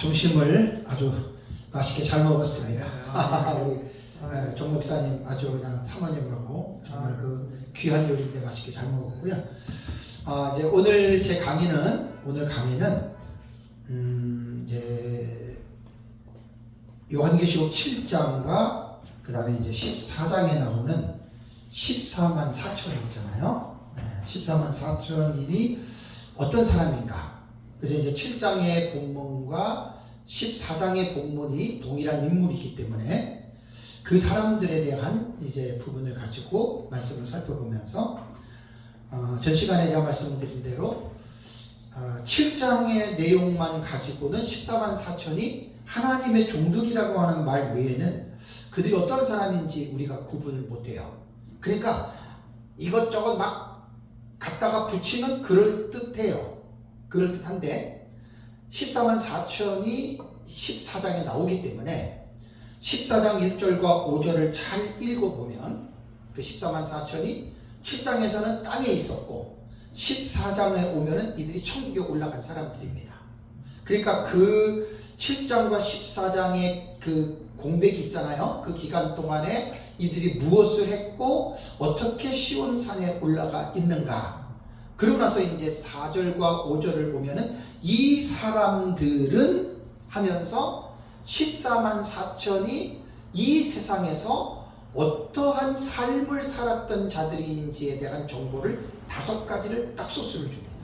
점심을 아주 맛있게 잘 먹었습니다. 우리 정 목사님 아주 그냥 사모님하고 정말 그 귀한 요리인데 맛있게 잘 먹었고요. 이제 오늘 제 강의는 이제 요한계시록 7장과 그 다음에 이제 14장에 나오는 14만 4천이잖아요. 14만 4천인이 어떤 사람인가? 그래서 이제 7장의 본문과 14장의 본문이 동일한 인물이기 때문에 그 사람들에 대한 이제 부분을 가지고 말씀을 살펴보면서 전 시간에 제가 말씀드린 대로 7장의 내용만 가지고는 14만 4천이 하나님의 종들이라고 하는 말 외에는 그들이 어떤 사람인지 우리가 구분을 못해요. 그러니까 이것저것 막 갖다가 붙이면 그럴듯해요. 그럴듯한데 14만 4천이 14장에 나오기 때문에 14장 1절과 5절을 잘 읽어보면 그 14만 4천이 7장에서는 땅에 있었고 14장에 오면은 이들이 천국에 올라간 사람들입니다. 그러니까 그 7장과 14장의 그 공백이 있잖아요. 그 기간 동안에 이들이 무엇을 했고 어떻게 시온산에 올라가 있는가. 그러고 나서 이제 4절과 5절을 보면은 이 사람들은 하면서 14만 4천이 이 세상에서 어떠한 삶을 살았던 자들인지에 대한 정보를 5가지를 딱 소스를 줍니다.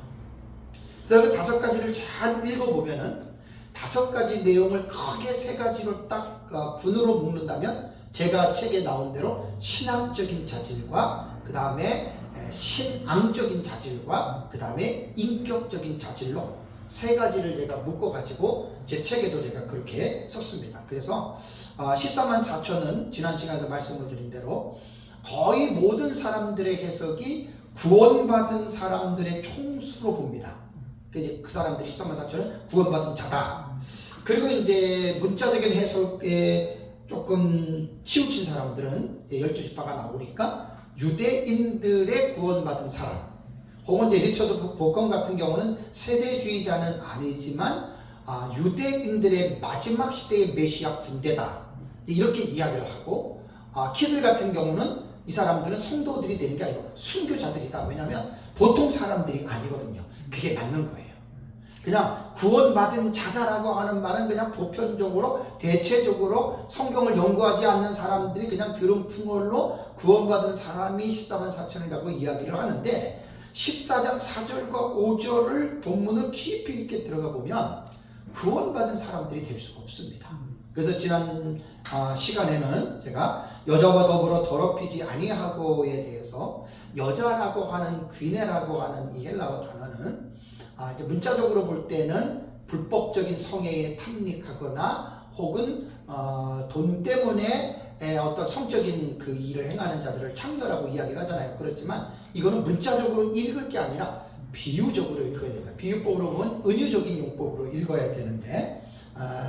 그래서 그 5가지를 잘 읽어보면은 5가지 내용을 크게 3가지로 딱 분으로 묶는다면 제가 책에 나온 대로 신앙적인 자질과 그 다음에 신앙적인 자질과 그 다음에 인격적인 자질로 3가지를 제가 묶어가지고 제 책에도 제가 그렇게 썼습니다. 그래서 14만 4천은 지난 시간에도 말씀을 드린 대로 거의 모든 사람들의 해석이 구원받은 사람들의 총수로 봅니다. 그 사람들이 14만 4천은 구원받은 자다. 그리고 이제 문자적인 해석에 조금 치우친 사람들은 12지파가 나오니까 유대인들의 구원받은 사람, 혹은 이제 리처드 복건 같은 경우는 세대주의자는 아니지만 유대인들의 마지막 시대의 메시아 군대다 이렇게 이야기를 하고, 키들 같은 경우는 이 사람들은 성도들이 되는 게 아니고 순교자들이다. 왜냐하면 보통 사람들이 아니거든요. 그게 맞는 거예요. 그냥 구원받은 자다라고 하는 말은 그냥 보편적으로 대체적으로 성경을 연구하지 않는 사람들이 그냥 들은 풍월로 구원받은 사람이 14만 4천이라고 이야기를 하는데 14장 4절과 5절을 본문을 깊이 있게 들어가 보면 구원받은 사람들이 될 수가 없습니다. 그래서 지난 시간에는 제가 여자와 더불어 더럽히지 아니하고에 대해서 여자라고 하는 귀네라고 하는 이 헬라어 단어는 이제 문자적으로 볼 때는 불법적인 성애에 탐닉하거나 혹은 돈 때문에 어떤 성적인 그 일을 행하는 자들을 창녀라고 이야기를 하잖아요. 그렇지만 이거는 문자적으로 읽을 게 아니라 비유적으로 읽어야 됩니다. 비유법으로 보면 은유적인 용법으로 읽어야 되는데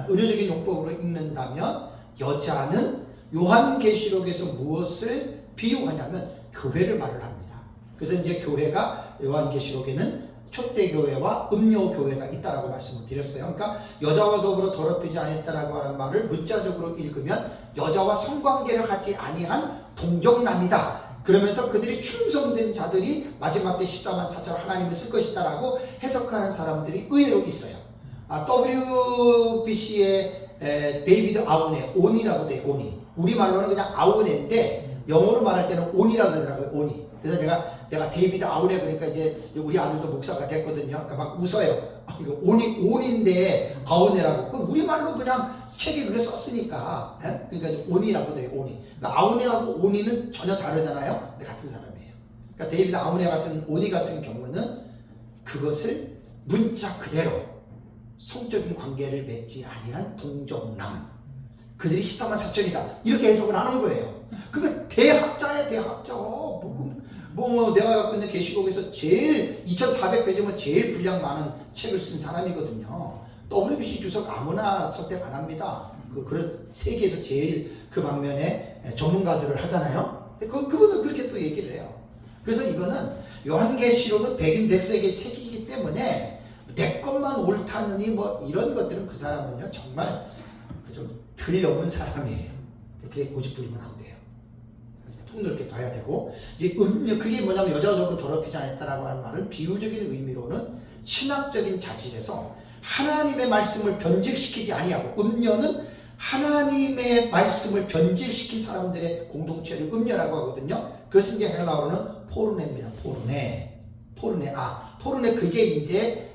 은유적인 용법으로 읽는다면 여자는 요한계시록에서 무엇을 비유하냐면 교회를 말을 합니다. 그래서 이제 교회가 요한계시록에는 촛대교회와 음료교회가 있다라고 말씀을 드렸어요. 그러니까 여자와 더불어 더럽히지 아니했다라고 하는 말을 문자적으로 읽으면 여자와 성관계를 하지 아니한 동정남이다. 그러면서 그들이 충성된 자들이 마지막 때 14만 4천 하나님을 쓸 것이다라고 해석하는 사람들이 의외로 있어요. WBC의 데이비드 아우네, 온이라고 돼요. 온이. 우리말로는 그냥 아우네인데 영어로 말할 때는 온이라고 그러더라고요. 온이. 그래서 내가 데이비드 아우네 그러니까 이제 우리 아들도 목사가 됐거든요. 그러니까 막 웃어요. 이거 온인데 아우네라고. 그 우리말로 그냥 책에 그래 썼으니까. 그러니까 온이라고 돼요. 온이. 그러니까 아우네하고 온이는 전혀 다르잖아요. 근데 같은 사람이에요. 그러니까 데이비드 아우네 같은 온이 같은 경우는 그것을 문자 그대로 성적인 관계를 맺지 아니한 동정남. 그들이 14만 4천이다. 이렇게 해석을 하는 거예요. 그게 대학자야, 대학자. 내가 갖고 있는 계시록에서 제일 2400페이지면 제일 분량 많은 책을 쓴 사람이거든요. WBC 주석 아무나 선택 안 합니다. 그런 세계에서 제일 그 방면에 전문가들을 하잖아요. 그분은 그렇게 또 얘기를 해요. 그래서 이거는 요한계시록은 백인 백색의 책이기 때문에 내 것만 옳다느니 뭐 이런 것들은 그 사람은요 정말 좀 덜 넘은 사람이에요. 그게 고집 부리면 안 돼요. 그래서 폭넓게 봐야 되고, 이제 그게 뭐냐면 여자적으로 더럽히지 않았다라고 하는 말은 비유적인 의미로는 신학적인 자질에서 하나님의 말씀을 변질시키지 아니하고, 음녀는 하나님의 말씀을 변질시킨 사람들의 공동체를 음녀라고 하거든요. 그것은 이제 헬라어로는 포르네입니다. 포르네. 그게 이제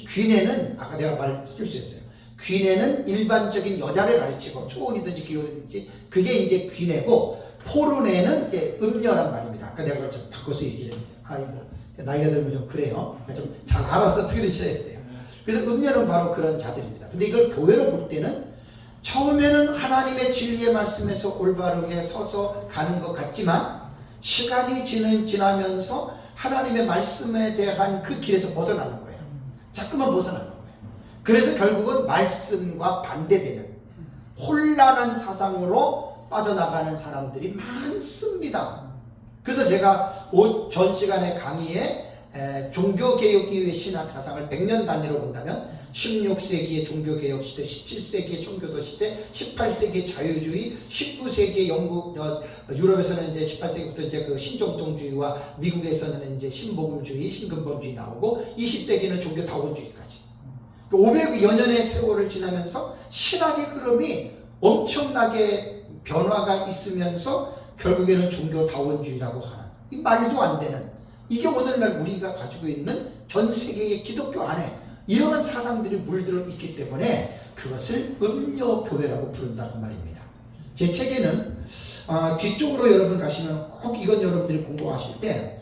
귀내는 아까 내가 말 실수했어요. 귀내는 일반적인 여자를 가르치고 초혼이든지 기혼이든지 그게 이제 귀내고, 포르네는 이제 음녀란 말입니다. 아까 내가 좀 바꿔서 얘기를 했는데, 아이고 나이가 들면 좀 그래요. 좀 잘 알아서 들으셔야 돼요. 그래서 음녀는 바로 그런 자들입니다. 근데 이걸 교회로 볼 때는 처음에는 하나님의 진리의 말씀에서 올바르게 서서 가는 것 같지만, 시간이 지나면서 하나님의 말씀에 대한 그 길에서 벗어나는 거예요. 자꾸만 벗어나는 거예요. 그래서 결국은 말씀과 반대되는 혼란한 사상으로 빠져나가는 사람들이 많습니다. 그래서 제가 전 시간의 강의에 종교개혁 이후의 신학 사상을 100년 단위로 본다면 16세기의 종교개혁 시대, 17세기의 청교도 시대, 18세기의 자유주의, 19세기의 유럽에서는 이제 18세기부터 이제 그 신정통주의와 미국에서는 이제 신복음주의, 신근본주의 나오고, 20세기는 종교다원주의까지. 500여 년의 세월을 지나면서 신학의 흐름이 엄청나게 변화가 있으면서 결국에는 종교다원주의라고 하는, 이 말도 안 되는, 이게 오늘날 우리가 가지고 있는 전 세계의 기독교 안에 이러한 사상들이 물들어 있기 때문에 그것을 음녀교회라고 부른다고 말입니다. 제 책에는 뒤쪽으로 여러분 가시면 꼭 이건 여러분들이 공부하실 때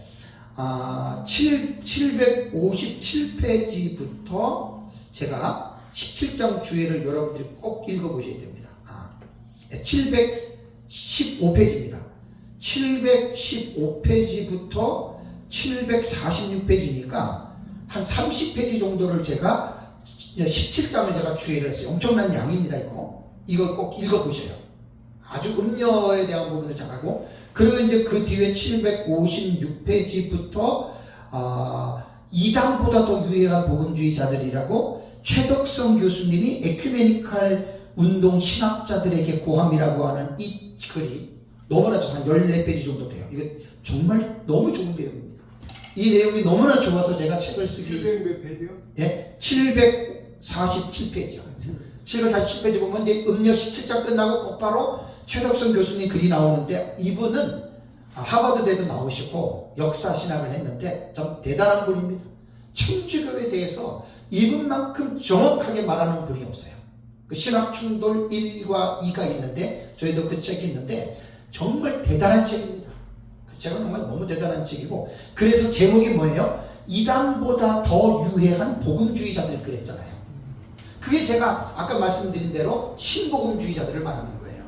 757페이지부터 제가 17장 주의를 여러분들이 꼭 읽어보셔야 됩니다. 715페이지입니다. 715페이지부터 746페이지니까 한 30페이지 정도를 제가 17장을 제가 주의를 했어요. 엄청난 양입니다. 이걸 꼭 읽어보셔요. 아주 음녀에 대한 부분을 잘하고, 그리고 이제 그 뒤에 756페이지부터 이단보다 더 유해한 복음주의자들이라고 최덕성 교수님이 에큐메니칼 운동 신학자들에게 고함이라고 하는 이 글이 너무나도 한 14페이지 정도 돼요. 이거 정말 너무 좋은 내용입니다. 이 내용이 너무나 좋아서 제가 책을 쓰기. 700몇 페이지요? 예, 747페이지요. 747페이지 보면 이제 음력 17장 끝나고 곧바로 최덕선 교수님 글이 나오는데, 이분은 하버드대도 나오시고 역사 신학을 했는데 좀 대단한 분입니다. 천주교에 대해서 이분만큼 정확하게 말하는 분이 없어요. 그 신학 충돌 1과 2가 있는데, 저희도 그 책이 있는데 정말 대단한 책입니다. 그 책은 정말 너무 대단한 책이고, 그래서 제목이 뭐예요? 이단보다 더 유해한 복음주의자들 그랬잖아요. 그게 제가 아까 말씀드린 대로 신복음주의자들을 말하는 거예요.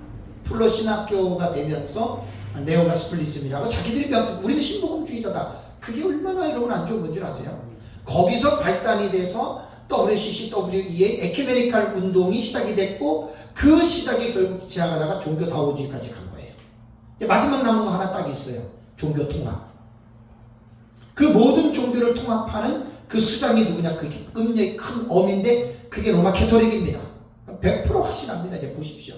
플러 신학교가 되면서 네오가스플리즘이라고 자기들이 우리는 신복음주의자다. 그게 얼마나 여러분 안 좋은 건 줄 아세요? 거기서 발단이 돼서 WCCW의 에큐메니칼 운동이 시작이 됐고, 그 시작이 결국 지나가다가 종교다원주의까지 간 거예요. 마지막 남은 거 하나 딱 있어요. 종교 통합. 그 모든 종교를 통합하는 그 수장이 누구냐? 그게 음녀의 큰 어미인데 그게 로마 캐토릭입니다. 100% 확신합니다. 이제 보십시오.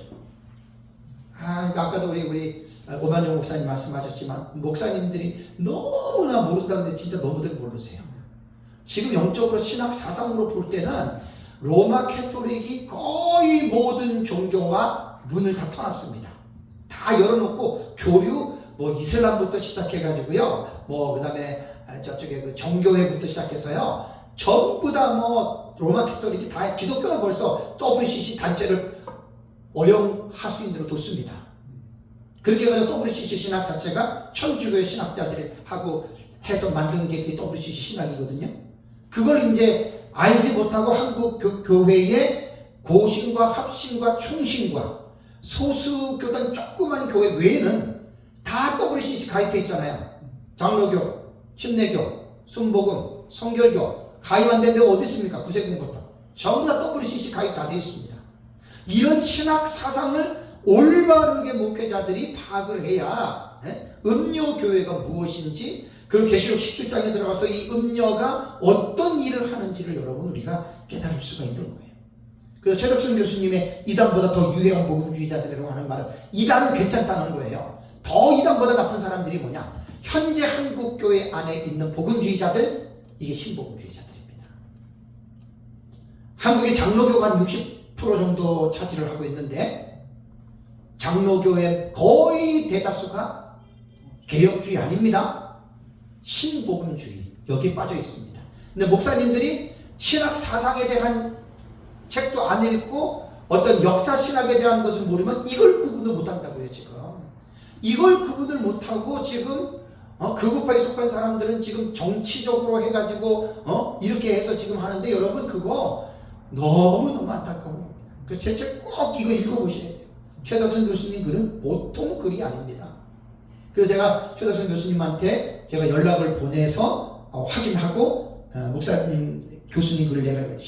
그러니까 아까도 우리 오만영 목사님 말씀하셨지만, 목사님들이 너무나 모른다는데 진짜 너무들 모르세요. 지금 영적으로 신학 사상으로 볼 때는 로마 캐토릭이 거의 모든 종교와 문을 다 터놨습니다. 다 열어놓고 교류, 뭐 이슬람부터 시작해가지고요, 뭐 그다음에 저쪽에 그 정교회부터 시작해서요, 전부 다 뭐 로마 캐토릭이 다, 기독교는 벌써 WCC 단체를 어영하수인으로 뒀습니다. 그렇게 해가지고 WCC 신학 자체가 천주교의 신학자들이 하고 해서 만든 게 그게 WCC 신학이거든요. 그걸 이제 알지 못하고 한국 교회의 고신과 합신과 총신과 소수교단 조그만 교회 외에는 다 WCC 가입해 있잖아요. 장로교, 침례교, 순복음, 성결교 가입 안 된 데가 어디 있습니까? 구세군부터 전부 다 WCC 가입 다 되어 있습니다. 이런 신학 사상을 올바르게 목회자들이 파악을 해야 음료교회가 무엇인지, 그리고 계시록 17장에 들어가서 이 음녀가 어떤 일을 하는지를 여러분 우리가 깨달을 수가 있는 거예요. 그래서 최덕순 교수님의 이단보다 더 유해한 복음주의자들이라고 하는 말은 이단은 괜찮다는 거예요. 더 이단보다 나쁜 사람들이 뭐냐? 현재 한국 교회 안에 있는 복음주의자들, 이게 신복음주의자들입니다. 한국의 장로교가 한 60% 정도 차지를 하고 있는데 장로교의 거의 대다수가 개혁주의 아닙니다. 신복음주의, 여기에 빠져 있습니다. 근데 목사님들이 신학 사상에 대한 책도 안 읽고 어떤 역사 신학에 대한 것을 모르면 이걸 구분을 못한다고요. 지금 이걸 구분을 못하고 지금 극우파에 속한 사람들은 지금 정치적으로 해가지고 이렇게 해서 지금 하는데 여러분 그거 너무너무 안타까운 겁니다. 그 제 책 꼭 이거 읽어보셔야 돼요. 최덕선 교수님 글은 보통 글이 아닙니다. 그래서 제가 최덕선 교수님한테 제가 연락을 보내서 확인하고 목사님 교수님 글을 내가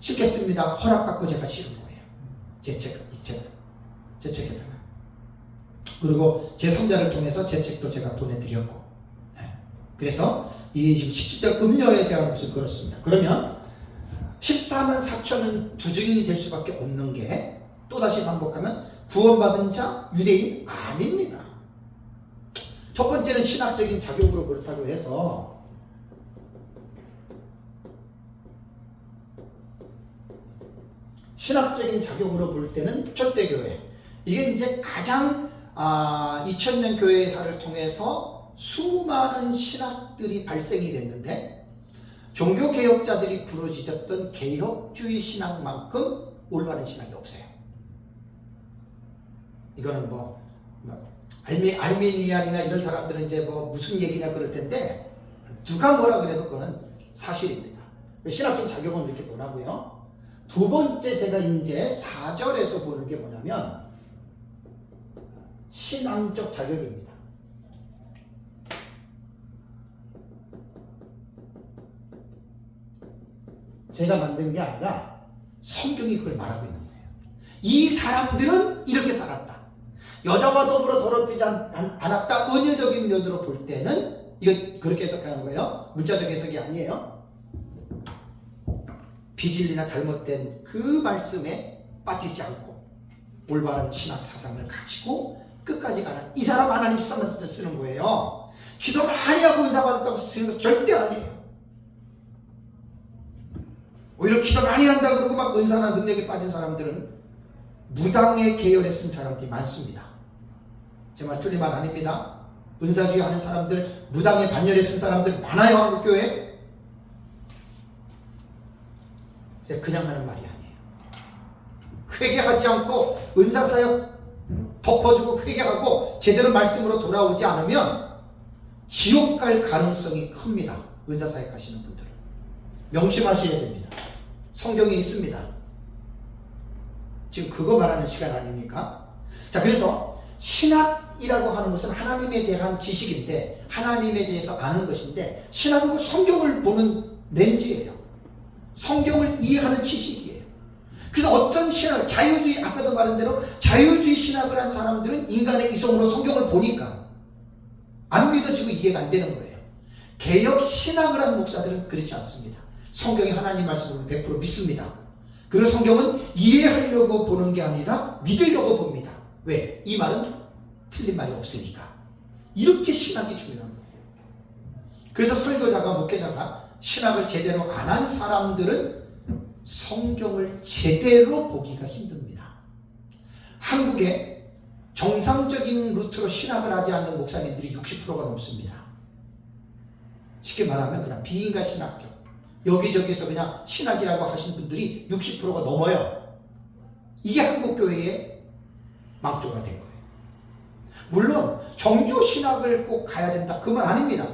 싣겠습니다. 허락받고 제가 실은 거예요. 제 책에다가. 그리고 제 3자를 통해서 제 책도 제가 보내드렸고. 그래서 이 지금 17절 음녀에 대한 것은 그렇습니다. 그러면 14만 4천은 두 증인이 될 수밖에 없는 게 또다시 반복하면 구원받은 자 유대인 아닙니다. 첫 번째는 신학적인 자격으로 그렇다고 해서 신학적인 자격으로 볼 때는 초대교회, 이게 이제 가장 2000년 교회사를 통해서 수많은 신학들이 발생이 됐는데 종교개혁자들이 부르짖었던 개혁주의 신학만큼 올바른 신학이 없어요. 이거는 알메니안이나 이런 사람들은 이제 무슨 얘기냐 그럴 텐데 누가 뭐라 그래도 그거는 사실입니다. 신학적인 자격은 이렇게 논하고요. 두 번째 제가 이제 4절에서 보는 게 뭐냐면 신앙적 자격입니다. 제가 만든 게 아니라 성경이 그걸 말하고 있는 거예요. 이 사람들은 이렇게 살았다. 여자와 더불어 더럽히지 않았다. 은유적인 면으로 볼 때는 이거 그렇게 해석하는 거예요. 문자적 해석이 아니에요. 비진리나 잘못된 그 말씀에 빠지지 않고 올바른 신학 사상을 가지고 끝까지 가는 이 사람 하나님 쓰는 거예요. 기도 많이 하고 은사 받았다고 쓰는 거 절대 아니에요. 오히려 기도 많이 한다 그러고 막 은사나 능력에 빠진 사람들은 무당의 계열에 쓴 사람들이 많습니다. 제 말 틀린 말 아닙니다. 은사주의 하는 사람들, 무당의 반열에 쓴 사람들 많아요. 한국교회. 그냥 하는 말이 아니에요. 회개하지 않고 은사사역 덮어주고 회개하고 제대로 말씀으로 돌아오지 않으면 지옥 갈 가능성이 큽니다. 은사사역 하시는 분들은. 명심하셔야 됩니다. 성경에 있습니다. 지금 그거 말하는 시간 아닙니까? 자, 그래서 신학이라고 하는 것은 하나님에 대한 지식인데 하나님에 대해서 아는 것인데 신학은 성경을 보는 렌즈예요. 성경을 이해하는 지식이에요. 그래서 어떤 신학, 자유주의, 아까도 말한 대로 자유주의 신학을 한 사람들은 인간의 이성으로 성경을 보니까 안 믿어지고 이해가 안 되는 거예요. 개혁 신학을 한 목사들은 그렇지 않습니다. 성경이 하나님 말씀을 100% 믿습니다. 그리고 성경은 이해하려고 보는 게 아니라 믿으려고 봅니다. 왜? 이 말은 틀린 말이 없으니까. 이렇게 신학이 중요한 거예요. 그래서 설교자가, 목회자가 신학을 제대로 안 한 사람들은 성경을 제대로 보기가 힘듭니다. 한국에 정상적인 루트로 신학을 하지 않는 목사님들이 60%가 넘습니다. 쉽게 말하면 그냥 비인가 신학교, 여기저기서 그냥 신학이라고 하신 분들이 60%가 넘어요. 이게 한국교회의 망조가 된 거예요. 물론 정교 신학을 꼭 가야 된다, 그 말 아닙니다.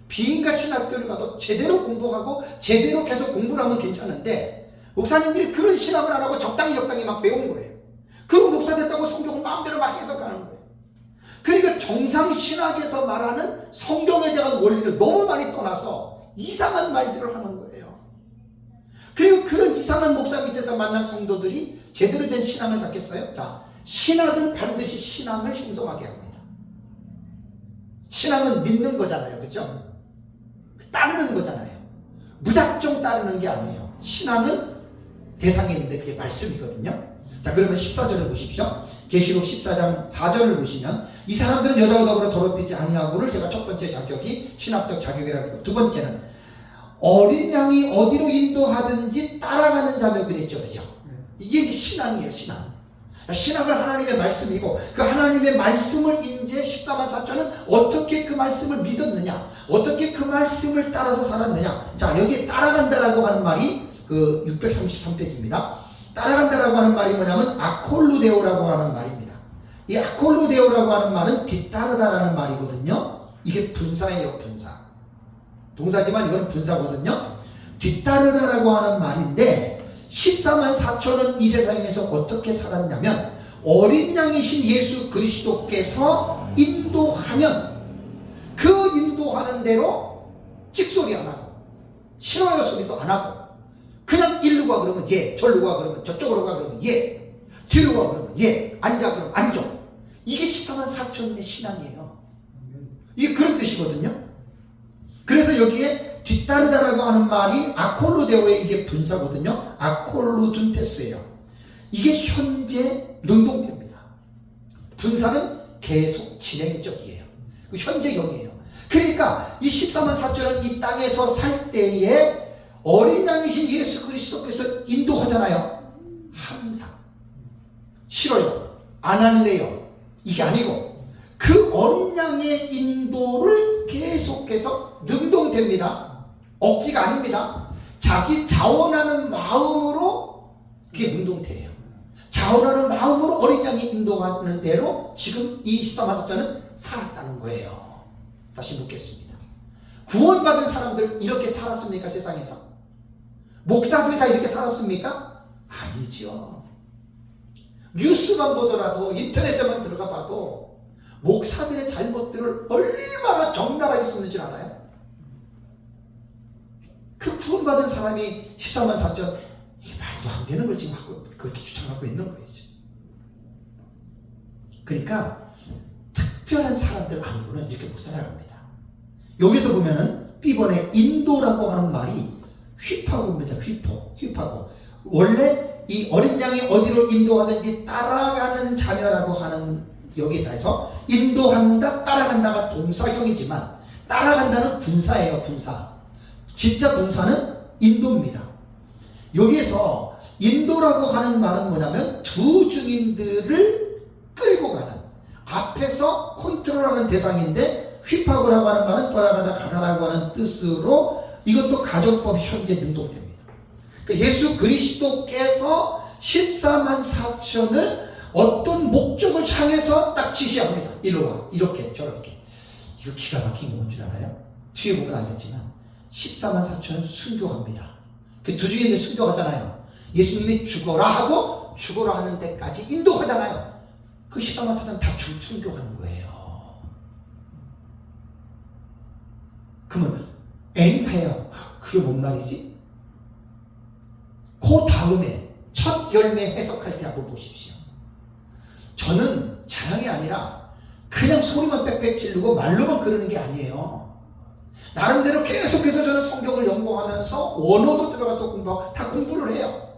비인가 신학교를 가도 제대로 공부하고 제대로 계속 공부를 하면 괜찮은데 목사님들이 그런 신학을 안 하고 적당히 막 배운 거예요. 그리고 목사 됐다고 성경을 마음대로 막 해석하는 거예요. 그러니까 정상 신학에서 말하는 성경에 대한 원리를 너무 많이 떠나서 이상한 말들을 하는 거예요. 그리고 그런 이상한 목사 밑에서 만난 성도들이 제대로 된 신앙을 갖겠어요? 자, 신학은 반드시 신앙을 형성하게 합니다. 신앙은 믿는 거잖아요. 그죠? 따르는 거잖아요. 무작정 따르는 게 아니에요. 신앙은 대상이 있는데 그게 말씀이거든요. 자, 그러면 14절을 보십시오. 계시록 14장 4절을 보시면 이 사람들은 여자와 더불어 더럽히지 아니하고를 제가 첫 번째 자격이 신학적 자격이라고 했고, 두 번째는 어린 양이 어디로 인도하든지 따라가는 자며 그랬죠. 그죠? 이게 이제 신앙이에요. 신학은 하나님의 말씀이고, 그 하나님의 말씀을 이제 14만 4천은 어떻게 그 말씀을 믿었느냐, 어떻게 그 말씀을 따라서 살았느냐. 자, 여기에 따라간다라고 하는 말이 그 633페이지입니다. 따라간다라고 하는 말이 뭐냐면 아콜루데오라고 하는 말입니다. 이 아콜루데오라고 하는 말은 뒤따르다라는 말이거든요. 이게 분사예요. 분사. 동사지만 이건 분사거든요. 뒤따르다라고 하는 말인데 14만 4천은 이 세상에서 어떻게 살았냐면 어린 양이신 예수 그리스도께서 인도하면 그 인도하는 대로 찍소리 안 하고 싫어요 소리도 안 하고 그냥 일로 가 그러면 예, 절로 가 그러면 저쪽으로 가 그러면 예, 뒤로 가 그러면 예, 앉아 그러면 앉아. 이게 14만 4천의 신앙이에요. 이게 그런 뜻이거든요. 그래서 여기에 뒤따르다라고 하는 말이 아콜루데오의 이게 분사거든요. 아콜루둔테스예요. 이게 현재 능동태입니다. 분사는 계속 진행적이에요. 그 현재형이에요. 그러니까 이 14만 4천은 이 땅에서 살 때에 어린 양이신 예수 그리스도께서 인도하잖아요. 항상 싫어요, 안 할래요, 이게 아니고 그 어린 양의 인도를 계속해서 능동됩니다. 억지가 아닙니다. 자기 자원하는 마음으로 그게 능동태예요. 자원하는 마음으로 어린 양이 인도하는 대로 지금 이 14만 4천은 살았다는 거예요. 다시 묻겠습니다. 구원받은 사람들 이렇게 살았습니까? 세상에서 목사들 다 이렇게 살았습니까? 아니죠. 뉴스만 보더라도 인터넷에만 들어가 봐도 목사들의 잘못들을 얼마나 적나라하게 쏟는 줄 알아요? 그 구원받은 사람이 14만 4천 이게 말도 안 되는 걸 지금 하고 그렇게 주장하고 있는 거예요. 그러니까 특별한 사람들 아니고는 이렇게 못 살아갑니다. 여기서 보면은 B번에 인도라고 하는 말이 휘파고입니다. 휘파고. 원래 이 어린 양이 어디로 인도하든지 따라가는 자녀라고 하는 여기에 해서 인도한다, 따라간다가 동사형이지만 따라간다는 분사예요. 분사. 진짜 동사는 인도입니다. 여기에서 인도라고 하는 말은 뭐냐면 두 증인들을 끌고 가는, 앞에서 컨트롤하는 대상인데 휘파고라고 하는 말은 돌아가다 가다라고 하는 뜻으로 이것도 가정법 현재 능동됩니다. 그러니까 예수 그리스도께서 14만 4천을 어떤 목적을 향해서 딱 지시합니다. 일로 와, 이렇게 저렇게. 이거 기가 막힌 게 뭔 줄 알아요? 뒤에 보면 알겠지만 14만 4천은 순교합니다. 그 두 증인들 순교하잖아요. 예수님이 죽어라 하고 죽어라 하는 데까지 인도하잖아요. 그 14만 4천은 다 순교하는 거예요. 그러면 엥해요. 그게 뭔 말이지? 그 다음에 첫 열매 해석할 때 한번 보십시오. 저는 자랑이 아니라 그냥 소리만 빽빽 지르고 말로만 그러는 게 아니에요. 나름대로 계속해서 저는 성경을 연구하면서 원어도 들어가서 공부하고 다 공부를 해요.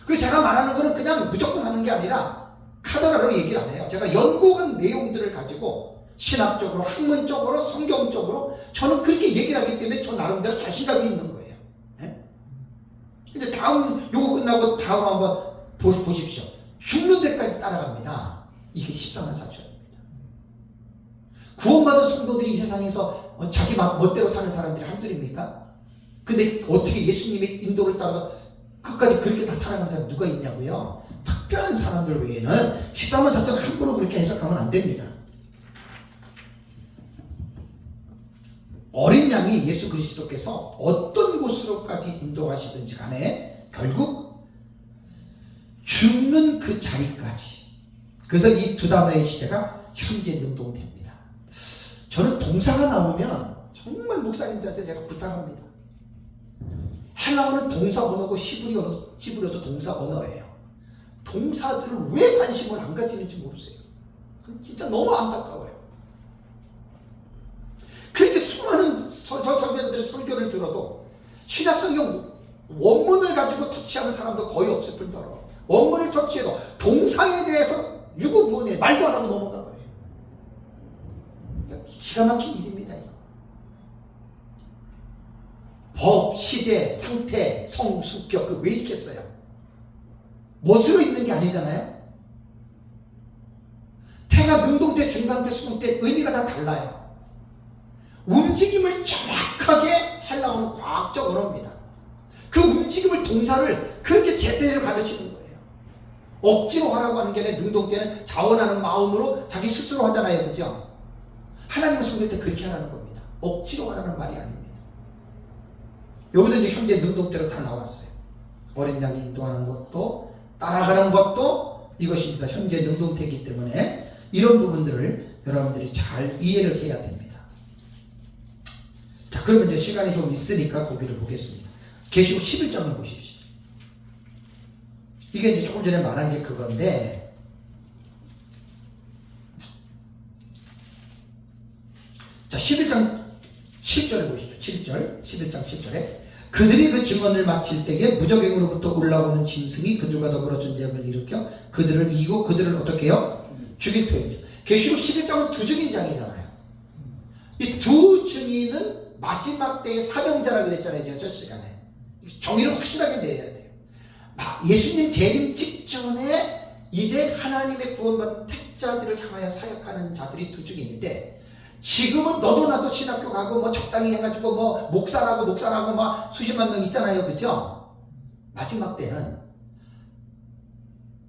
그 제가 말하는 거는 그냥 무조건 하는 게 아니라 카더라로 얘기를 안 해요. 제가 연구한 내용들을 가지고 신학적으로, 학문적으로, 성경적으로 저는 그렇게 얘기를 하기 때문에 저 나름대로 자신감이 있는 거예요. 네? 근데 다음 요거 끝나고 다음 한번 보십시오. 죽는 데까지 따라갑니다. 이게 14만 4천입니다. 구원받은 성도들이 이 세상에서 자기 멋대로 사는 사람들이 한둘입니까? 근데 어떻게 예수님의 인도를 따라서 끝까지 그렇게 다 살아가는 사람이 누가 있냐고요? 특별한 사람들 외에는 14만 4천 함부로 그렇게 해석하면 안 됩니다. 어린 양이 예수 그리스도께서 어떤 곳으로까지 인도하시든지 간에 결국 죽는 그 자리까지. 그래서 이 두 단어의 시대가 현재 능동됩니다. 저는 동사가 나오면 정말 목사님들한테 제가 부탁합니다. 헬라어는 동사 언어고 히브리어도 동사 언어예요. 동사들을 왜 관심을 안 가지는지 모르세요. 진짜 너무 안타까워요. 그렇게 수많은 설교자들의 설교를 들어도 신약성경 원문을 가지고 터치하는 사람도 거의 없을 뿐더러 원문을 터치해도 동사에 대해서 유구부원에 말도 안 하고 넘어가 버려요. 그러니까 기가 막힌 일입니다. 이거. 법, 시제, 상태, 성, 수격 그 왜 있겠어요? 멋으로 있는 게 아니잖아요. 태가 능동태, 중간태, 수동태 의미가 다 달라요. 움직임을 정확하게 하려고 하는 과학적 언어입니다. 그 움직임을 동사를 그렇게 제대로 가르치는 거예요. 억지로 하라고 하는 게 아니라 능동태는 자원하는 마음으로 자기 스스로 하잖아요. 그죠? 하나님을 섬길 때 그렇게 하라는 겁니다. 억지로 하라는 말이 아닙니다. 여기도 이제 현재 능동태로 다 나왔어요. 어린 양이 인도하는 것도 따라가는 것도 이것이 다 현재 능동태이기 때문에 이런 부분들을 여러분들이 잘 이해를 해야 됩니다. 자, 그러면 이제 시간이 좀 있으니까 거기를 보겠습니다. 계시록 11장을 보십시오. 이게 이제 조금 전에 말한 게 그건데, 자, 11장 7절에 보시죠. 7절, 11장 7절에 그들이 그 증언을 마칠 때에 무적행으로부터 올라오는 짐승이 그들과 더불어 전쟁을 일으켜 그들을 이기고 그들을 어떻게 해요? 죽일 터이죠. 계시록 11장은 두 증인장이잖아요. 이 두 증인은 마지막 때의 사명자라 그랬잖아요. 저 시간에. 정의를 확실하게 내려야 돼요. 예수님 재림 직전에 이제 하나님의 구원받은 택자들을 향하여 사역하는 자들이 두 증인인데, 지금은 너도 나도 신학교 가고 뭐 적당히 해가지고 뭐 목사라고 막 수십만 명 있잖아요. 그죠? 마지막 때는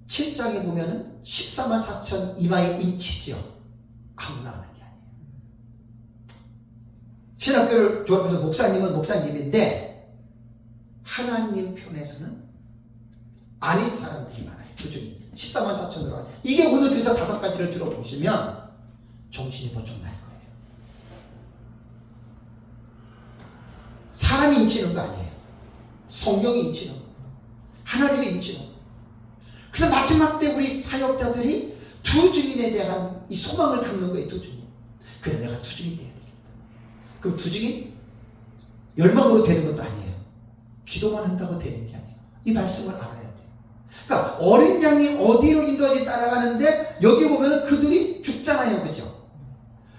7장에 보면은 14만 4천 이마의 인치지요. 아무나 하는 게 아니에요. 신학교를 졸업해서 목사님은 목사님인데 하나님 편에서는 아닌 사람들이 많아요. 그 중에 14만 4천으로. 이게 오늘 교사 5가지를 들어보시면 정신이 번쩍 날 거예요. 사람이 인치는 거 아니에요. 성령이 인치는 거예요. 하나님이 인치는 거예요. 그래서 마지막 때 우리 사역자들이 두 증인에 대한 이 소망을 갖는 거예요. 두 증인. 그래, 내가 두 증인 돼야 되겠다. 그럼 두 증인 열망으로 되는 것도 아니에요. 기도만 한다고 되는 게 아니에요. 이 말씀을 알아야 돼요. 그러니까 어린 양이 어디로 인도하지 따라가는데 여기 보면은 그들이 죽잖아요. 그죠?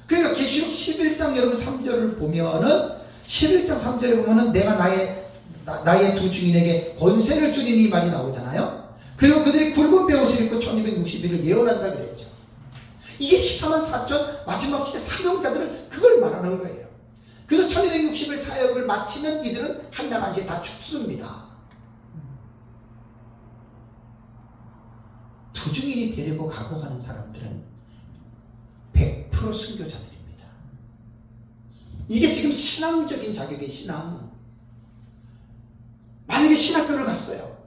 그러니까 계시록 11장 여러분 3절을 보면은 11장 3절에 보면은 내가 나의 두 증인에게 권세를 주리니 말이 나오잖아요. 그리고 그들이 굵은 베옷을 입고 1260일을 예언한다 그랬죠. 이게 14만 4천 마지막 시대 사명자들을 그걸 말하는 거예요. 그래서 1260일 사역을 마치면 이들은 한 날 한시에 다 죽습니다. 두 증인이 데리고 가고 하는 사람들은 100% 순교자들입니다. 이게 지금 신앙적인 자격의 신앙. 만약에 신학교를 갔어요.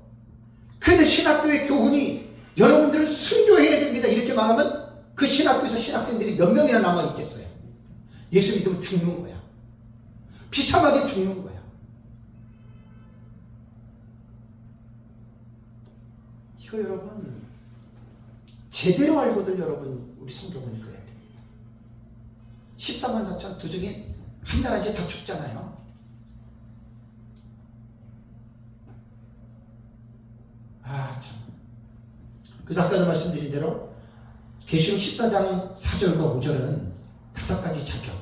그런데 신학교의 교훈이 여러분들은 순교해야 됩니다. 이렇게 말하면 그 신학교에서 신학생들이 몇 명이나 남아있겠어요. 예수 믿으면 죽는 거야. 비참하게 죽는 거야. 이거 여러분 제대로 알고들 여러분 우리 성경을 읽어야 됩니다. 14만 4천 두 증인 한 날 한시에 다 죽잖아요. 참. 그래서 아까도 말씀드린 대로 계시록 14장 4절과 5절은 5가지 자격.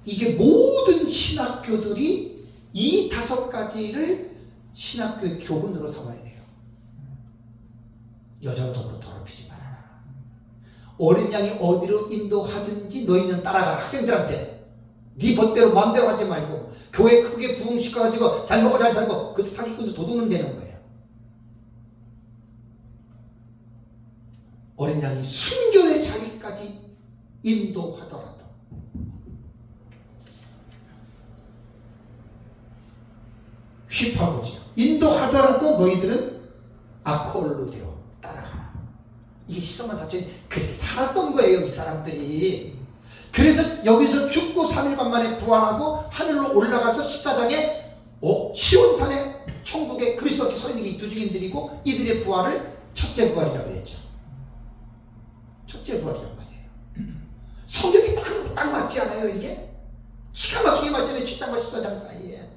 이게 모든 신학교들이 이 5가지를 신학교의 교훈으로 삼아야 돼요. 여자와 더불어 더럽히지 말아라. 어린 양이 어디로 인도하든지 너희는 따라가라. 학생들한테 네 멋대로 마음대로 하지 말고 교회 크게 부흥시켜가지고 잘 먹고 잘 살고 그 사기꾼도 도둑은 되는 거예요. 어린 양이 순교의 자리까지 인도하더라도 휘파고지요. 인도하더라도 너희들은 아콜로 되어 따라가라. 이게 14만 4천이 그렇게 살았던 거예요. 이 사람들이. 그래서 여기서 죽고 3일 반 만에 부활하고 하늘로 올라가서 14장에 시온산에 천국에 그리스도께 서 있는 게 이 두 증인들이고 이들의 부활을 첫째 부활이라고 했죠. 첫째 부활이란 말이에요. 성경이 딱 맞지 않아요 이게? 기가 막히게 맞잖아요. 7장과 14장 사이에.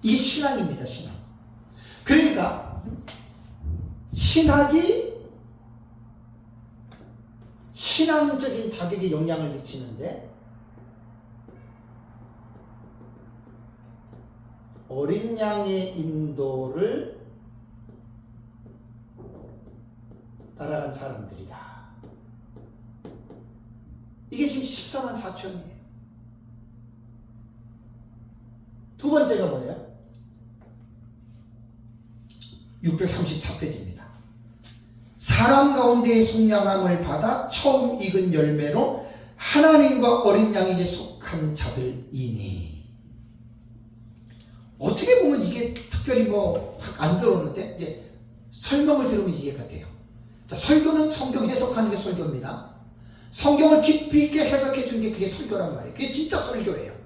이게 신앙입니다. 신앙. 그러니까 신학이 신앙적인 자격에 영향을 미치는데 어린 양의 인도를 따라간 사람들이다. 이게 지금 14만 4천이에요. 두 번째가 뭐예요? 634페이지입니다. 사람 가운데의 속량함을 받아 처음 익은 열매로 하나님과 어린 양에게 속한 자들이니. 어떻게 보면 이게 특별히 안 들어오는데 이제 설명을 들으면 이해가 돼요. 자, 설교는 성경 해석하는 게 설교입니다. 성경을 깊이 있게 해석해 주는 게 그게 설교란 말이에요. 그게 진짜 설교예요.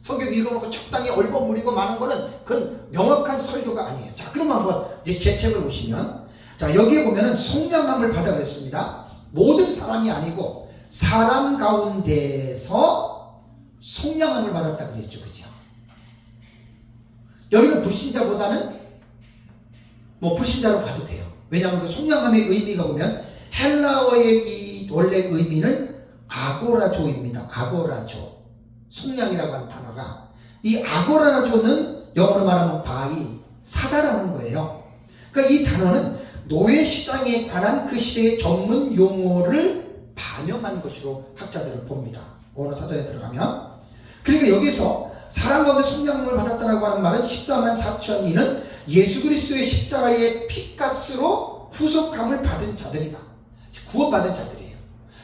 성경 읽어보고 적당히 얼버무리고 마는 거는 그건 명확한 설교가 아니에요. 자, 그럼 한번 이제 제 책을 보시면, 자, 여기에 보면은 속량함을 받아 그랬습니다. 모든 사람이 아니고 사람 가운데서 속량함을 받았다 그랬죠. 그죠? 여기는 불신자보다는 불신자로 봐도 돼요. 왜냐하면 그 속량함의 의미가 보면 헬라어의 이 원래 의미는 아고라조입니다. 아고라조. 속량이라고 하는 단어가, 이 아고라조는 영어로 말하면 바이, 사다라는 거예요. 그러니까 이 단어는 노예시장에 관한 그 시대의 전문 용어를 반영한 것으로 학자들은 봅니다. 언어사전에 들어가면. 그러니까 여기서 사람 가운데 속량을 받았다라고 하는 말은 14만 4천이는 예수 그리스도의 십자가의 피값으로 구속함을 받은 자들이다. 구원받은 자들이에요.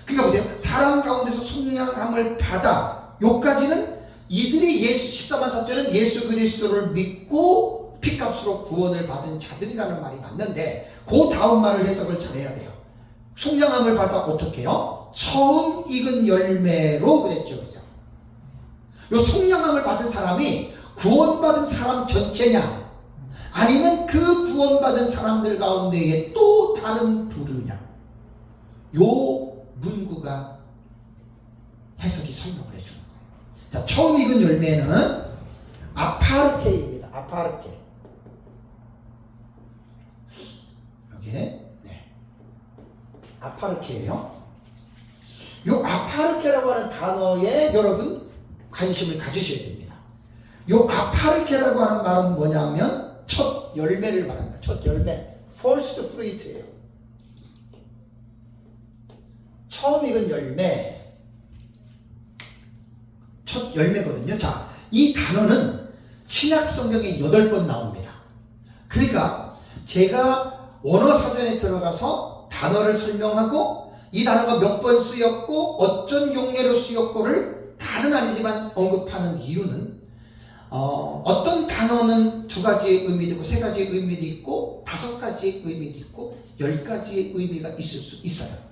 그러니까 보세요. 사람 가운데서 속량함을 받아, 요까지는 이들이 14만 4천은 예수 그리스도를 믿고 피값으로 구원을 받은 자들이라는 말이 맞는데, 그 다음 말을 해석을 잘해야 돼요. 속량함을 받아 어떻게 해요? 처음 익은 열매로 그랬죠. 그죠? 요 속량함을 받은 사람이 구원받은 사람 전체냐, 아니면 그 구원받은 사람들 가운데에 또 다른 부류냐, 요 문구가 해석이 설명을 해주는 거예요. 자, 처음 익은 열매는 아파르케입니다. 아파르케. 여기 네, 아파르케예요. 요 아파르케라고 하는 단어에 여러분 관심을 가지셔야 됩니다. 요 아파르케라고 하는 말은 뭐냐면 첫 열매를 말합니다. 첫 열매, first fruit예요. 처음 익은 열매, 첫 열매거든요. 자, 이 단어는 신약 성경에 8번 나옵니다. 그러니까 제가 원어사전에 들어가서 단어를 설명하고 이 단어가 몇 번 쓰였고 어떤 용례로 쓰였고를 다는 아니지만 언급하는 이유는 어떤 단어는 2가지의 의미도 있고 3가지의 의미도 있고 5가지의 의미도 있고 10가지의 의미가 있을 수 있어요.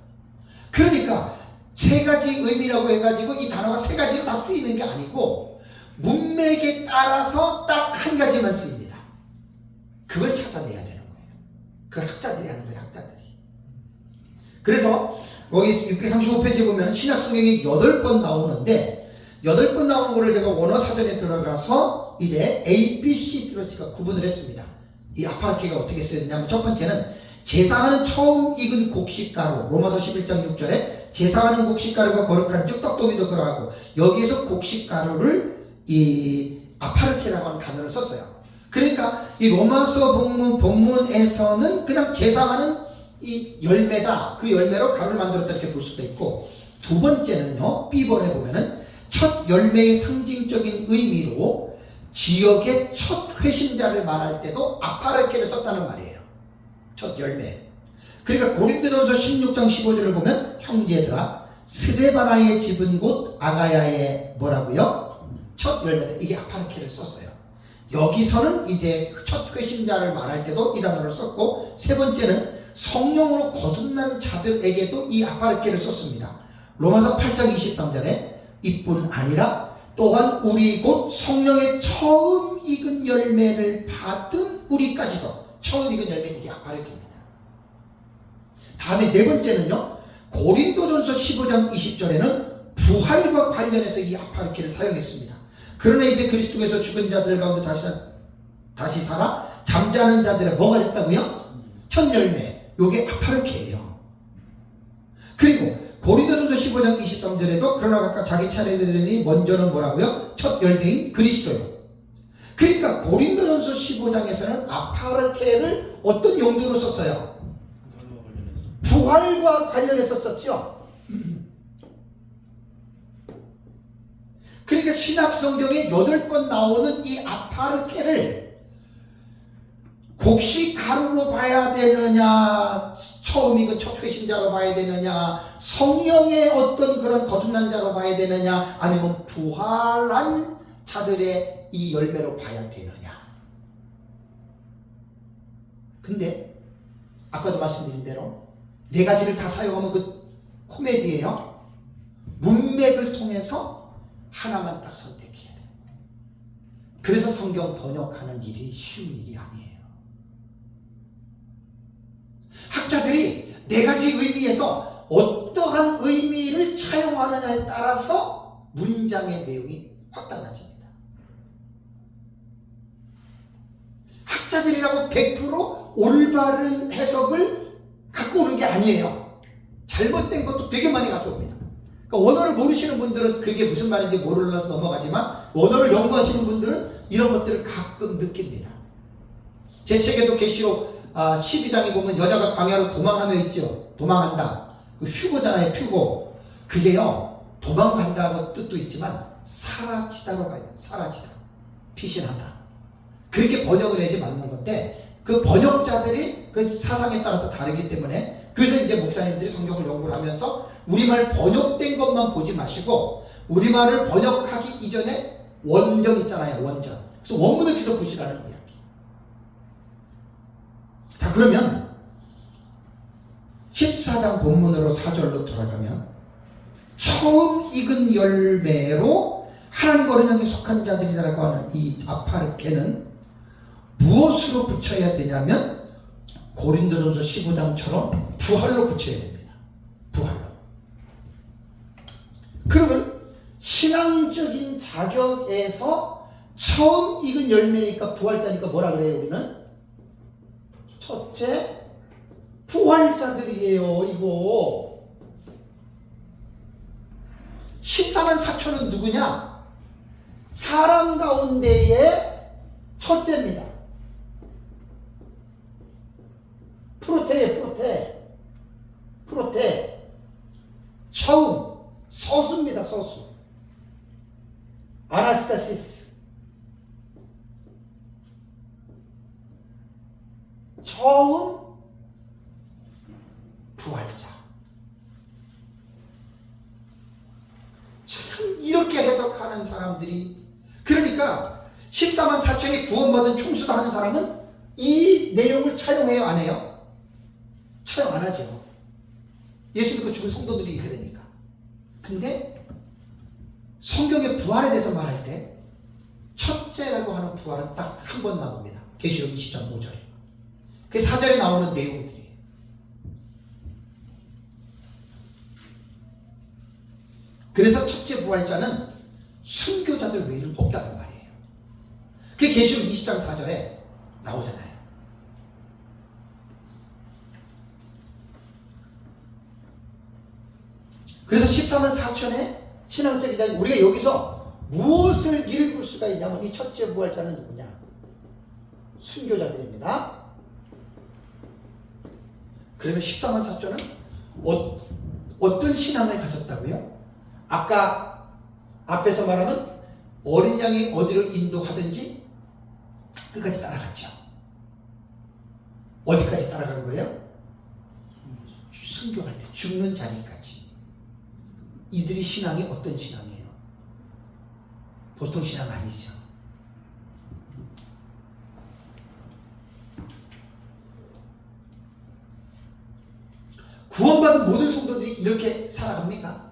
그러니까 3가지 의미라고 해가지고 이 단어가 3가지로 다 쓰이는 게 아니고 문맥에 따라서 딱 1가지만 쓰입니다. 그걸 찾아내야 되는 거예요. 그걸 학자들이 하는 거예요. 학자들이. 그래서 거기 635페이지에 보면 신약 성경이 8번 나오는데 8번 나온 거를 제가 원어 사전에 들어가서 이제 A, B, C로 제가 구분을 했습니다. 이 아파르케가 어떻게 쓰였냐면 첫 번째는 제사하는 처음 익은 곡식가루, 로마서 11장 6절에 제사하는 곡식가루가 거룩한 즉 떡도기도 그러하고, 여기에서 곡식가루를 이 아파르케라고 하는 단어를 썼어요. 그러니까 이 로마서 본문에서는 그냥 제사하는 이 열매다, 그 열매로 가루를 만들었다 이렇게 볼 수도 있고, 두 번째는요, B번에 보면은 첫 열매의 상징적인 의미로 지역의 첫 회신자를 말할 때도 아파르케를 썼다는 말이에요. 첫 열매. 그러니까 고린도전서 16장 15절을 보면 형제들아 스데바나의 집은 곧 아가야의 뭐라고요? 첫 열매다. 이게 아파르케를 썼어요. 여기서는 이제 첫 회신자를 말할 때도 이 단어를 썼고, 세 번째는 성령으로 거듭난 자들에게도 이 아파르케를 썼습니다. 로마서 8장 23절에 이뿐 아니라 또한 우리 곧 성령의 처음 익은 열매를 받은 우리까지도, 처음 익은 열매, 이게 아파르케입니다. 다음에 네 번째는요. 고린도전서 15장 20절에는 부활과 관련해서 이 아파르케를 사용했습니다. 그러나 이제 그리스도께서 죽은 자들 가운데 다시 살아 잠자는 자들의 뭐가 됐다고요? 첫 열매. 요게 아파르케예요. 그리고 고린도전서 15장 23절에도 그러나 각각 자기 차례 되더니 먼저는 뭐라고요? 첫 열매인 그리스도요. 그러니까 고린도전서 15장에서는 아파르케를 어떤 용도로 썼어요? 부활과 관련해서 썼죠. 그러니까 신약 성경에 8번 나오는 이 아파르케를 곡식 가루로 봐야 되느냐, 처음 익은 첫 회심자로 봐야 되느냐, 성령의 어떤 그런 거듭난 자로 봐야 되느냐, 아니면 부활한 자들의 이 열매로 봐야 되느냐. 근데 아까도 말씀드린 대로 네 가지를 다 사용하면 그 코미디예요. 문맥을 통해서 하나만 딱 선택해야 돼. 그래서 성경 번역하는 일이 쉬운 일이 아니에요. 학자들이 네 가지 의미에서 어떠한 의미를 차용하느냐에 따라서 문장의 내용이 확 달라집니다. 학자들이라고 100% 올바른 해석을 갖고 오는 게 아니에요. 잘못된 것도 되게 많이 가져옵니다. 그러니까 원어를 모르시는 분들은 그게 무슨 말인지 모르면서 넘어가지만 원어를 연구하시는 분들은 이런 것들을 가끔 느낍니다. 제 책에도 계시록 12장에 보면 여자가 광야로 도망하며 있죠. 도망한다. 그 휴고잖아요. 휴고. 그게요. 도망간다고 뜻도 있지만 사라지다로 봐야 돼요. 사라지다. 피신하다. 그렇게 번역을 해야지 맞는 건데 그 번역자들이 그 사상에 따라서 다르기 때문에 그래서 이제 목사님들이 성경을 연구를 하면서 우리말 번역된 것만 보지 마시고 우리말을 번역하기 이전에 원전 있잖아요. 원전. 그래서 원문을 계속 보시라는 이야기. 자, 그러면 14장 본문으로 4절로 돌아가면 처음 익은 열매로 하나님 어린양에 속한 자들이라고 하는 이 아파르케는 무엇으로 붙여야 되냐면 고린도전서 15장처럼 부활로 붙여야 됩니다. 부활로. 그러면 신앙적인 자격에서 처음 익은 열매니까 부활자니까 뭐라 그래요 우리는? 첫째 부활자들이에요. 이거 14만 4천은 누구냐? 사람 가운데의 첫째입니다. 프로테예요. 프로테. 처음. 서수입니다. 서수. 아나스타시스. 처음 부활자. 참 이렇게 해석하는 사람들이 그러니까 14만 4천이 구원받은 총수다 하는 사람은 이 내용을 차용해요? 안 해요? 차용 안 하죠. 예수 믿고 죽은 성도들이 이렇게 되니까. 근데 성경의 부활에 대해서 말할 때 첫째라고 하는 부활은 딱 한 번 나옵니다. 계시록 20장 5절에. 그 4절에 나오는 내용들이에요. 그래서 첫째 부활자는 순교자들 외에는 없다는 말이에요. 그게 계시록 20장 4절에 나오잖아요. 그래서 14만 4천의 신앙적인 자격, 우리가 여기서 무엇을 읽을 수가 있냐면 이 첫째 부활자는 누구냐? 순교자들입니다. 그러면 14만 4천은 어떤 신앙을 가졌다고요? 아까 앞에서 말하면 어린 양이 어디로 인도하든지 끝까지 따라갔죠. 어디까지 따라간 거예요? 순교할 때 죽는 자리까지. 이들이 신앙이 어떤 신앙이에요? 보통 신앙 아니죠. 구원받은 모든 성도들이 이렇게 살아갑니까?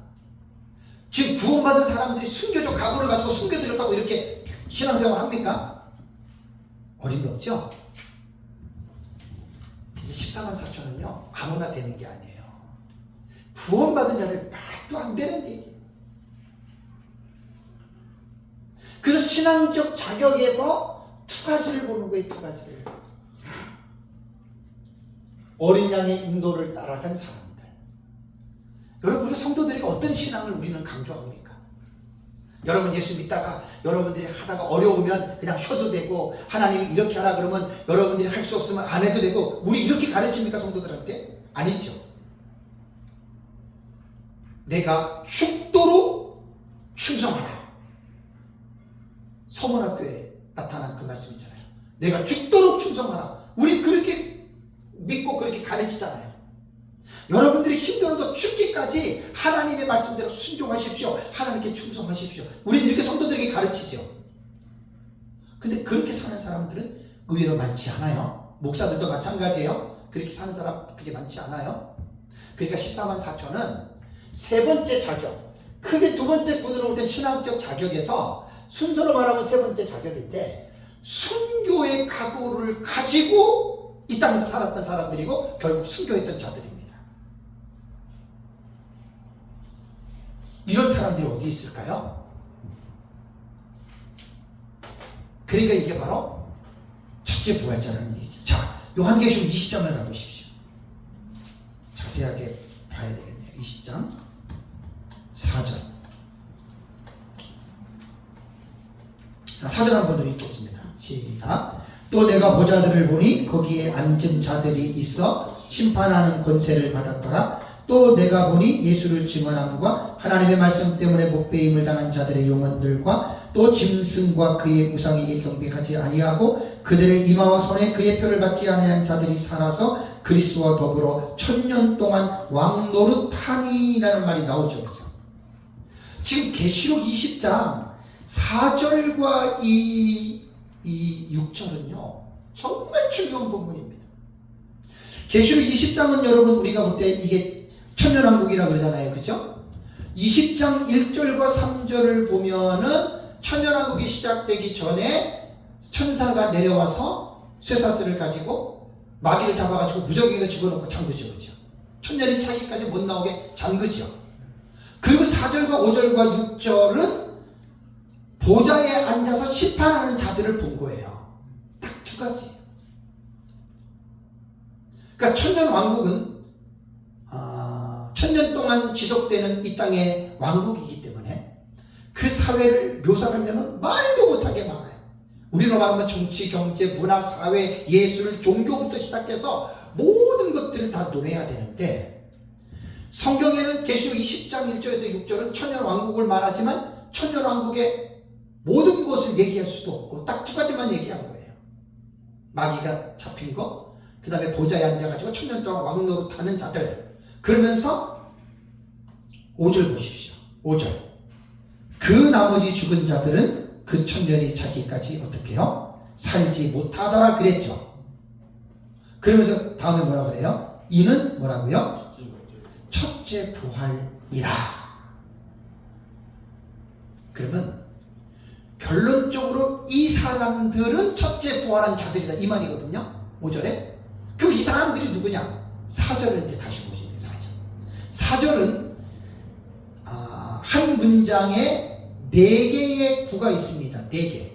지금 구원받은 사람들이 순교적 각오를 가지고 순교드렸다고 이렇게 신앙생활 합니까? 어림도 없죠? 14만 4천은요 아무나 되는 게 아니에요. 구원받은 자들 말도 안 되는 얘기. 그래서 신앙적 자격에서 두 가지를 보는 거예요. 두 가지를. 어린 양의 인도를 따라간 사람들. 여러분, 우리 성도들에게 어떤 신앙을 우리는 강조합니까? 여러분 예수 믿다가 여러분들이 하다가 어려우면 그냥 쉬어도 되고, 하나님이 이렇게 하라 그러면 여러분들이 할 수 없으면 안 해도 되고, 우리 이렇게 가르칩니까 성도들한테? 아니죠. 내가 죽도록 충성하라. 서문학교에 나타난 그 말씀 있잖아요. 내가 죽도록 충성하라. 우리 그렇게 믿고 그렇게 가르치잖아요. 여러분들이 힘들어도 죽기까지 하나님의 말씀대로 순종하십시오. 하나님께 충성하십시오. 우리는 이렇게 성도들에게 가르치죠. 근데 그렇게 사는 사람들은 의외로 많지 않아요. 목사들도 마찬가지예요. 그렇게 사는 사람 그렇게 많지 않아요. 그러니까 14만 4천은 세 번째 자격, 크게 두 번째 군으로 올 때 신앙적 자격에서 순서로 말하면 세 번째 자격인데, 순교의 각오를 가지고 이 땅에서 살았던 사람들이고 결국 순교했던 자들입니다. 이런 사람들이 어디 있을까요? 그러니까 이게 바로 첫째 부활자라는 얘기죠. 자, 요한계시록 20장을 가보십시오. 자세하게 봐야 되겠네요. 20장 4절. 자, 4절 한번 읽겠습니다. 시작. 또 내가 보좌들을 보니 거기에 앉은 자들이 있어 심판하는 권세를 받았더라. 또 내가 보니 예수를 증언함과 하나님의 말씀 때문에 목배임을 당한 자들의 영혼들과 또 짐승과 그의 우상에게 경배하지 아니하고 그들의 이마와 손에 그의 표를 받지 아니한 자들이 살아서 그리스도와 더불어 1000년 동안 왕노릇하니라는 말이 나오죠. 그죠? 지금 계시록 20장 4절과 이 6절은요 정말 중요한 부분입니다. 계시록 20장은 여러분 우리가 볼 때 이게 천년왕국이라고 그러잖아요. 그죠? 20장 1절과 3절을 보면은 천년왕국이 시작되기 전에 천사가 내려와서 쇠사슬을 가지고 마귀를 잡아가지고 무적에다 집어넣고 잠그죠. 그죠? 천년이 차기까지 못 나오게 잠그죠. 그리고 4절과 5절과 6절은 보좌에 앉아서 심판하는 자들을 본 거예요. 딱 두 가지. 그러니까 천년왕국은 1000년 동안 지속되는 이 땅의 왕국이기 때문에 그 사회를 묘사하려면 말도 못하게 많아요. 우리로 말하면 정치, 경제, 문화, 사회, 예술, 종교부터 시작해서 모든 것들을 다 논해야 되는데, 성경에는 계시록 20장 1절에서 6절은 천년왕국을 말하지만 천년왕국의 모든 것을 얘기할 수도 없고 딱 두 가지만 얘기한 거예요. 마귀가 잡힌 거, 그 다음에 보좌에 앉아가지고 1000년 동안 왕노릇하는 자들. 그러면서 5절 보십시오. 5절. 그 나머지 죽은 자들은 그 1000년이 차기까지 어떻게 해요? 살지 못하더라 그랬죠. 그러면서 다음에 뭐라 그래요? 이는 뭐라고요? 첫째 부활이라. 그러면 결론적으로 이 사람들은 첫째 부활한 자들이다 이 말이거든요. 5절에. 그럼 이 사람들이 누구냐? 4절을 이제 다시 보시죠. 4절은 한 문장에 4개의 구가 있습니다. 4개.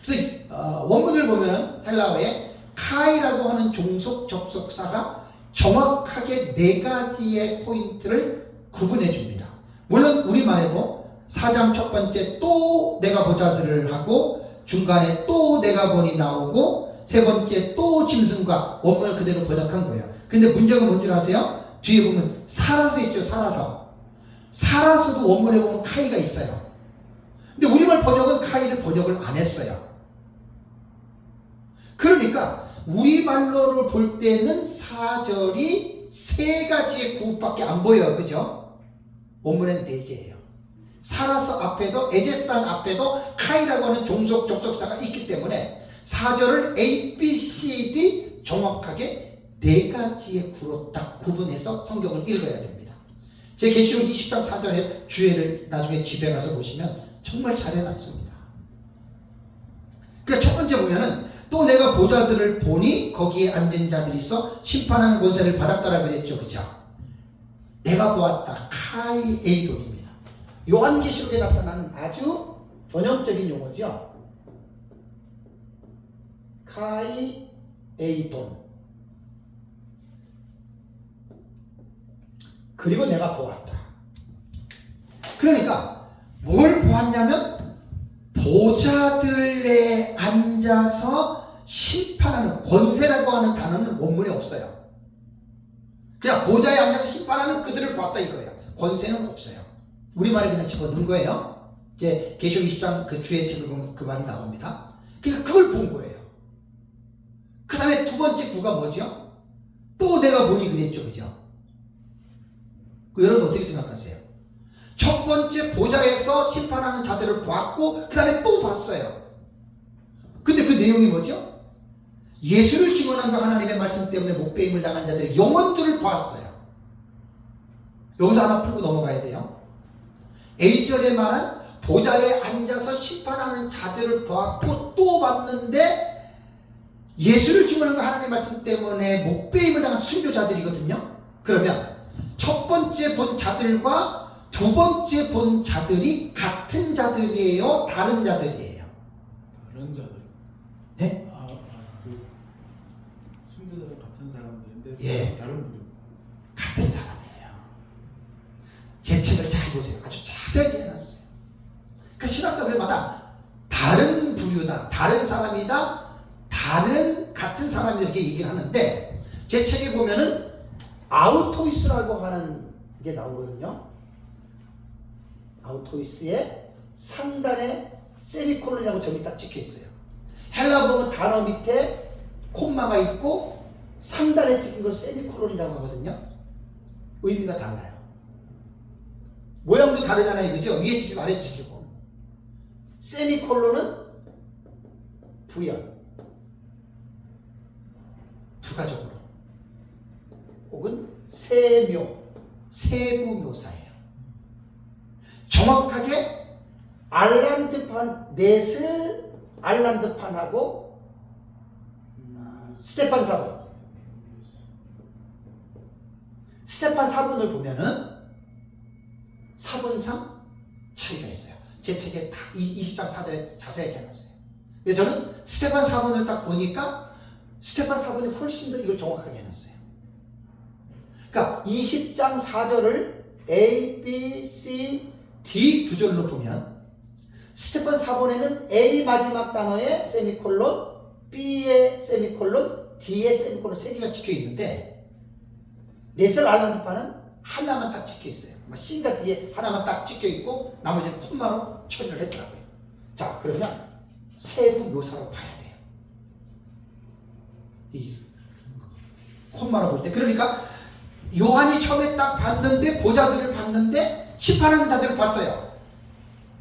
그래서 원문을 보면 헬라어에 카이라고 하는 종속 접속사가 정확하게 4가지의 포인트를 구분해 줍니다. 물론 우리말에도 4장 첫 번째 또 내가 보좌들을 하고, 중간에 또 내가 보니 나오고, 세 번째 또 짐승과, 원문을 그대로 번역한 거예요. 근데 문제가 뭔 줄 아세요? 뒤에 보면 살아서 있죠. 살아서도 원문에 보면 카이가 있어요. 근데 우리말 번역은 카이를 번역을 안 했어요. 그러니까 우리말로를 볼 때는 4절이 3가지의 구밖에 안 보여요. 그죠? 원문엔 4개예요. 살아서 앞에도, 에제산 앞에도 카이라고 하는 종속 접속사가 있기 때문에 4절을 A, B, C, D 정확하게 4가지의 구로 딱 구분해서 성경을 읽어야 됩니다. 제 계시록 20장 4절에 주해를 나중에 집에 가서 보시면 정말 잘 해놨습니다. 그러니까 첫 번째 보면은 또 내가 보좌들을 보니 거기에 앉은 자들이 있어 심판하는 권세를 받았다라 그랬죠. 그죠? 내가 보았다. 카이 에이돈입니다. 요한계시록에 나타나는 아주 전형적인 용어죠. 카이 에이돈. 그리고 내가 보았다. 그러니까 뭘 보았냐면 보좌들에 앉아서 심판하는 권세라고 하는 단어는 원문에 없어요. 그냥 보좌에 앉아서 심판하는 그들을 보았다 이거예요. 권세는 없어요. 우리말에 그냥 집어넣은 거예요. 이제 계시록 20장 그 주의 책을 보면 그 말이 나옵니다. 그러니까 그걸 본 거예요. 그 다음에 두 번째 구가 뭐죠? 또 내가 보니 그랬죠. 그죠? 여러분 어떻게 생각하세요? 첫 번째 보좌에서 심판하는 자들을 보았고 그 다음에 또 봤어요. 근데 그 내용이 뭐죠? 예수를 증언한 하나님의 말씀 때문에 목배임을 당한 자들의 영혼들을 보았어요. 여기서 하나 풀고 넘어가야 돼요. A절에 말한 보좌에 앉아서 심판하는 자들을 보았고 또 봤는데 예수를 증언한 하나님의 말씀 때문에 목배임을 당한 순교자들이거든요. 그러면 첫 번째 본 자들과 두 번째 본 자들이 같은 자들이에요? 다른 자들이에요? 다른 자들. 네? 그 순교자들 같은 사람들인데 예. 다른 부류. 같은 사람이에요. 제 책을 잘 보세요. 아주 자세하게 해놨어요. 그 신학자들마다 다른 부류다, 다른 사람이다, 다른 같은 사람이다 이렇게 얘기를 하는데 제 책에 보면은 아우토이스라고 하는 게 나오거든요. 아우토이스의 상단에 세미콜론이라고 점이 딱 찍혀 있어요. 헬라 보면 단어 밑에 콤마가 있고 상단에 찍힌 걸 세미콜론이라고 하거든요. 의미가 달라요. 모양도 다르잖아요. 그죠? 위에 찍히고 아래 찍히고. 세미콜론은 부연, 부가적으로 혹은 세묘, 세부 묘사예요. 정확하게 알란드판 넷을 알란드판하고 스테판 사본을 보면은 사본상 차이가 있어요. 제 책에 다 20장 4절에 자세하게 해놨어요. 그래서 저는 스테판 사본을 딱 보니까 스테판 사본이 훨씬 더 이걸 정확하게 해놨어요. 그러니까 20장 4절을 A, B, C, D 구절로 보면 스테판 사본에는 A 마지막 단어에 세미콜론, B에 세미콜론, D에 세미콜론 3개가 찍혀 있는데 넷을 알란드판은 하나만 딱 찍혀 있어요. C가 D에 하나만 딱 찍혀 있고 나머지는 콤마로 처리를 했더라고요. 자, 그러면 세부 묘사로 봐야 돼요. 이 콤마로 볼 때. 그러니까 요한이 처음에 딱 봤는데 보좌들을 봤는데 심판하는 자들을 봤어요.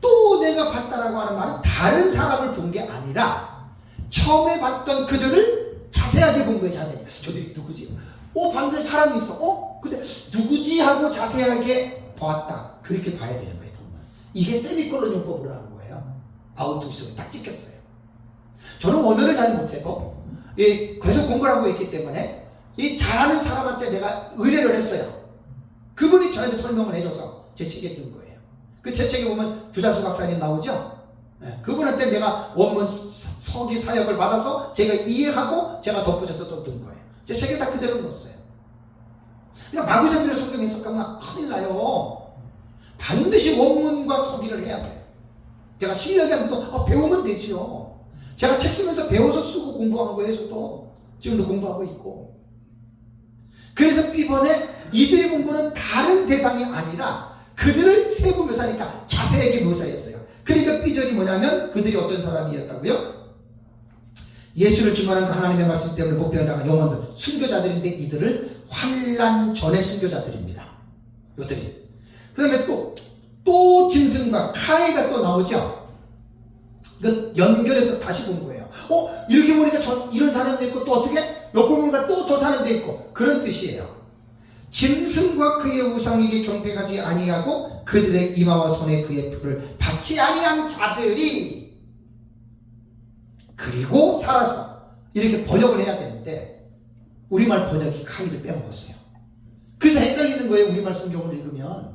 또 내가 봤다라고 하는 말은 다른 사람을 본 게 아니라 처음에 봤던 그들을 자세하게 본 거예요. 자세하게. 저들이 누구지? 봤는데 사람이 있어. 근데 누구지? 하고 자세하게 보았다. 그렇게 봐야 되는 거예요. 보면. 이게 세미콜론 용법으로 하는 거예요. 아우토이스에 딱 찍혔어요. 저는 언어를 잘 못해도 계속 공부를 하고 있기 때문에 이 잘하는 사람한테 내가 의뢰를 했어요. 그분이 저한테 설명을 해줘서 제 책에 뜬 거예요. 그 제 책에 보면 주자수 박사님 나오죠? 네, 그분한테 내가 원문 서기 사역을 받아서 제가 이해하고 제가 덧붙여서 또 뜬 거예요. 제 책에 다 그대로 넣었어요. 그냥 마구잡이로 성경 해석하면 큰일 나요. 반드시 원문과 서기를 해야 돼요. 제가 실력이 안 돼도 배우면 되지요. 제가 책 쓰면서 배워서 쓰고 공부하고 해서도 지금도 공부하고 있고. 그래서 이번에 이들이 본 거는 다른 대상이 아니라 그들을 세부 묘사니까 자세하게 묘사했어요. 그러니까 B절이 뭐냐면 그들이 어떤 사람이었다고요? 예수를 증언한 그 하나님의 말씀 때문에 목배임을 당한 영혼들, 순교자들인데 이들을 환난 전의 순교자들입니다. 요들이. 그 다음에 또 짐승과 카이가 또 나오죠. 이거 연결해서 다시 본 거예요. 이렇게 보니까 이런 사람도 있고 또 어떻게? 옆에 보니까 또 저 사람도 있고 그런 뜻이에요. 짐승과 그의 우상에게 경배하지 아니하고 그들의 이마와 손에 그의 표를 받지 아니한 자들이 그리고 살아서 이렇게 번역을 해야 되는데 우리말 번역이 카이를 빼먹었어요. 그래서 헷갈리는 거예요. 우리말 성경을 읽으면.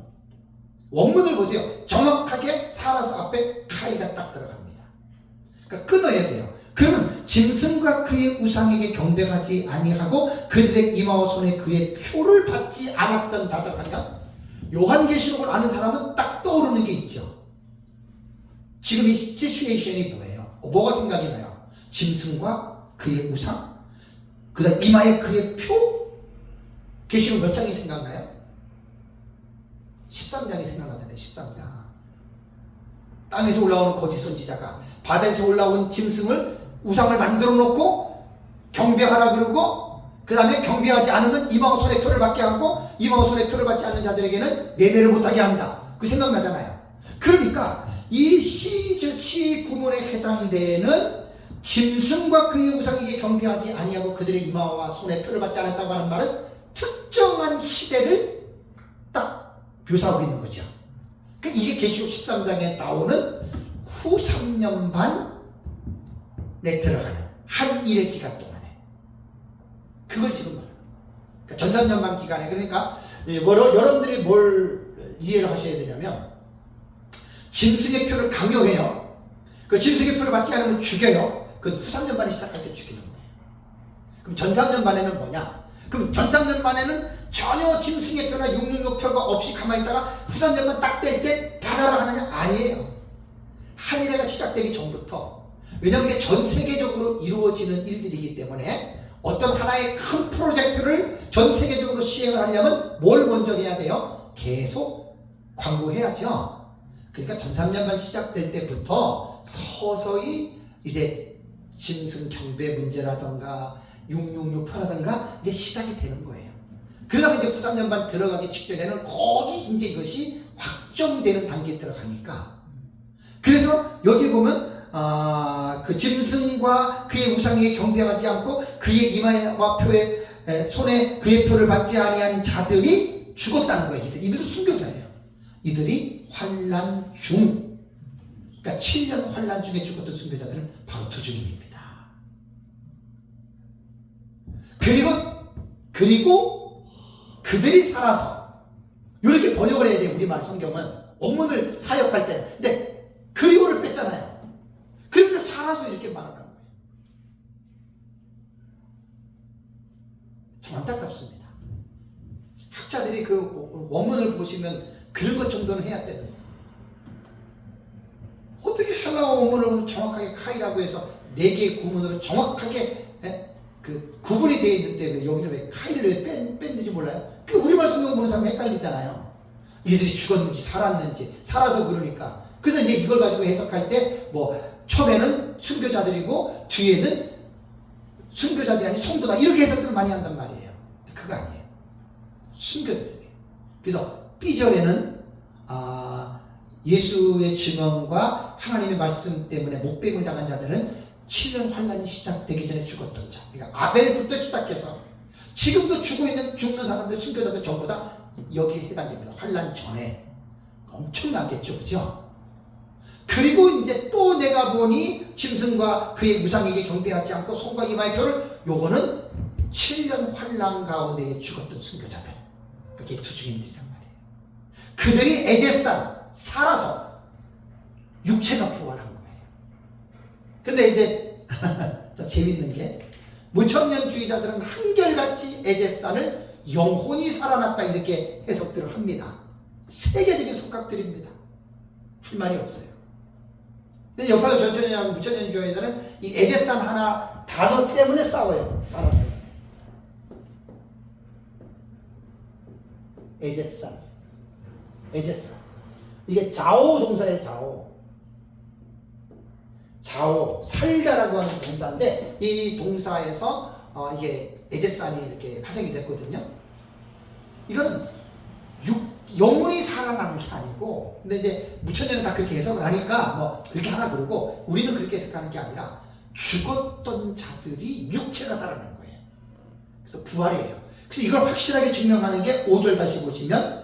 원문을 보세요. 정확하게 살아서 앞에 카이가 딱 들어갑니다. 그러니까 끊어야 돼요. 그러면 짐승과 그의 우상에게 경배하지 아니하고 그들의 이마와 손에 그의 표를 받지 않았던 자들 하면 요한계시록을 아는 사람은 딱 떠오르는 게 있죠. 지금 이 시츄에이션이 뭐예요? 뭐가 생각이 나요? 짐승과 그의 우상? 그 다음 이마에 그의 표? 계시록 몇 장이 생각나요? 13장이 생각나잖아요. 13장. 땅에서 올라오는 거짓 선지자가 바다에서 올라온 짐승을 우상을 만들어 놓고 경배하라 그러고 그 다음에 경배하지 않으면 이마와 손에 표를 받게 하고 이마와 손에 표를 받지 않는 자들에게는 매매를 못하게 한다. 그 생각나잖아요. 그러니까 이 시 구문에 해당되는 짐승과 그의 우상에게 경배하지 아니하고 그들의 이마와 손에 표를 받지 않았다고 하는 말은 특정한 시대를 딱 묘사하고 있는 거죠. 그러니까 이게 계시록 13장에 나오는 후 3년 반에 들어가는 한 일의 기간 동안에 그걸 지금 말하는 거예요. 그러니까 전 3년 반 기간에 그러니까 여러분들이 뭘 이해를 하셔야 되냐면 짐승의 표를 강요해요. 그 짐승의 표를 받지 않으면 죽여요. 그 후 3년 반에 시작할 때 죽이는 거예요. 그럼 전 3년 반에는 뭐냐? 그럼 전 3년 반에는 전혀 짐승의 표나 666 표가 없이 가만히 있다가 후 3년만 딱 될 때 받아라 하느냐? 아니에요. 한일회가 시작되기 전부터 왜냐하면 이게 전 세계적으로 이루어지는 일들이기 때문에 어떤 하나의 큰 프로젝트를 전 세계적으로 시행을 하려면 뭘 먼저 해야 돼요? 계속 광고해야죠. 그러니까 전 3년만 시작될 때부터 서서히 이제 짐승 경배 문제라던가 666표라던가 이제 시작이 되는 거예요. 그러다가 이제 후 3년반 들어가기 직전에는 거기 이제 이것이 확정되는 단계에 들어가니까 그래서 여기 보면 그 짐승과 그의 우상에게 경배하지 않고 그의 이마와 표에 손에 그의 표를 받지 아니한 자들이 죽었다는 거예요. 이들도 순교자예요. 이들이 환난 중, 그러니까 7년 환난 중에 죽었던 순교자들은 바로 두 증인입니다. 그리고 그들이 살아서 이렇게 번역을 해야 돼요. 우리말 성경은 원문을 사역할 때는. 근데 그리고를 뺐잖아요. 그러니까 살아서 이렇게 말하는 거예요. 참 안타깝습니다. 학자들이 그 원문을 보시면 그런 것 정도는 해야 되는데 어떻게 헬라어 원문을 정확하게 카이라고 해서 4개의 구문으로 정확하게 그 구분이 되어 있는데 왜 여기는 왜 카이를 왜 뺐는지 몰라요? 그 우리말 성경 보는 사람 헷갈리잖아요. 얘들이 죽었는지 살았는지 살아서 그러니까. 그래서 이제 이걸 가지고 해석할 때 뭐 처음에는 순교자들이고 뒤에는 순교자들이 아닌 성도다 이렇게 해석들을 많이 한단 말이에요. 그거 아니에요. 순교자들이에요. 그래서 B절에는 예수의 증언과 하나님의 말씀 때문에 목배임을 당한 자들은 7년 환란이 시작되기 전에 죽었던 자. 그러니까 아벨부터 시작해서 지금도 죽는 사람들, 순교자들 전부 다 여기에 해당됩니다. 환란 전에. 엄청나겠죠, 그죠? 그리고 이제 또 내가 보니 짐승과 그의 우상에게 경배하지 않고 손과 이마의 표를 요거는 7년 환란 가운데 죽었던 순교자들. 그게 두 증인들이란 말이에요. 그들이 에제산 살아서 육체가 부활한 거예요. 근데 이제 좀 재밌는 게 무천년주의자들은 한결같이 에제산을 영혼이 살아났다 이렇게 해석들을 합니다. 세계적인 성각들입니다. 할 말이 없어요. 근데 역사적 전천년하고 무천년주의자들은 이 에제산 하나 단어 때문에 싸워요. 단어 때문에. 에제산. 이게 자오 동사예요. 자오, 살다라고 하는 동사인데 이 동사에서 이게 에제산이 이렇게 파생이 됐거든요. 이거는 영혼이 살아나는 게 아니고, 근데 이제 무천년은 다 그렇게 해석을 하니까 뭐 그렇게 하나 그러고 우리는 그렇게 해석하는 게 아니라 죽었던 자들이 육체가 살아난 거예요. 그래서 부활이에요. 그래서 이걸 확실하게 증명하는 게 5절 다시 보시면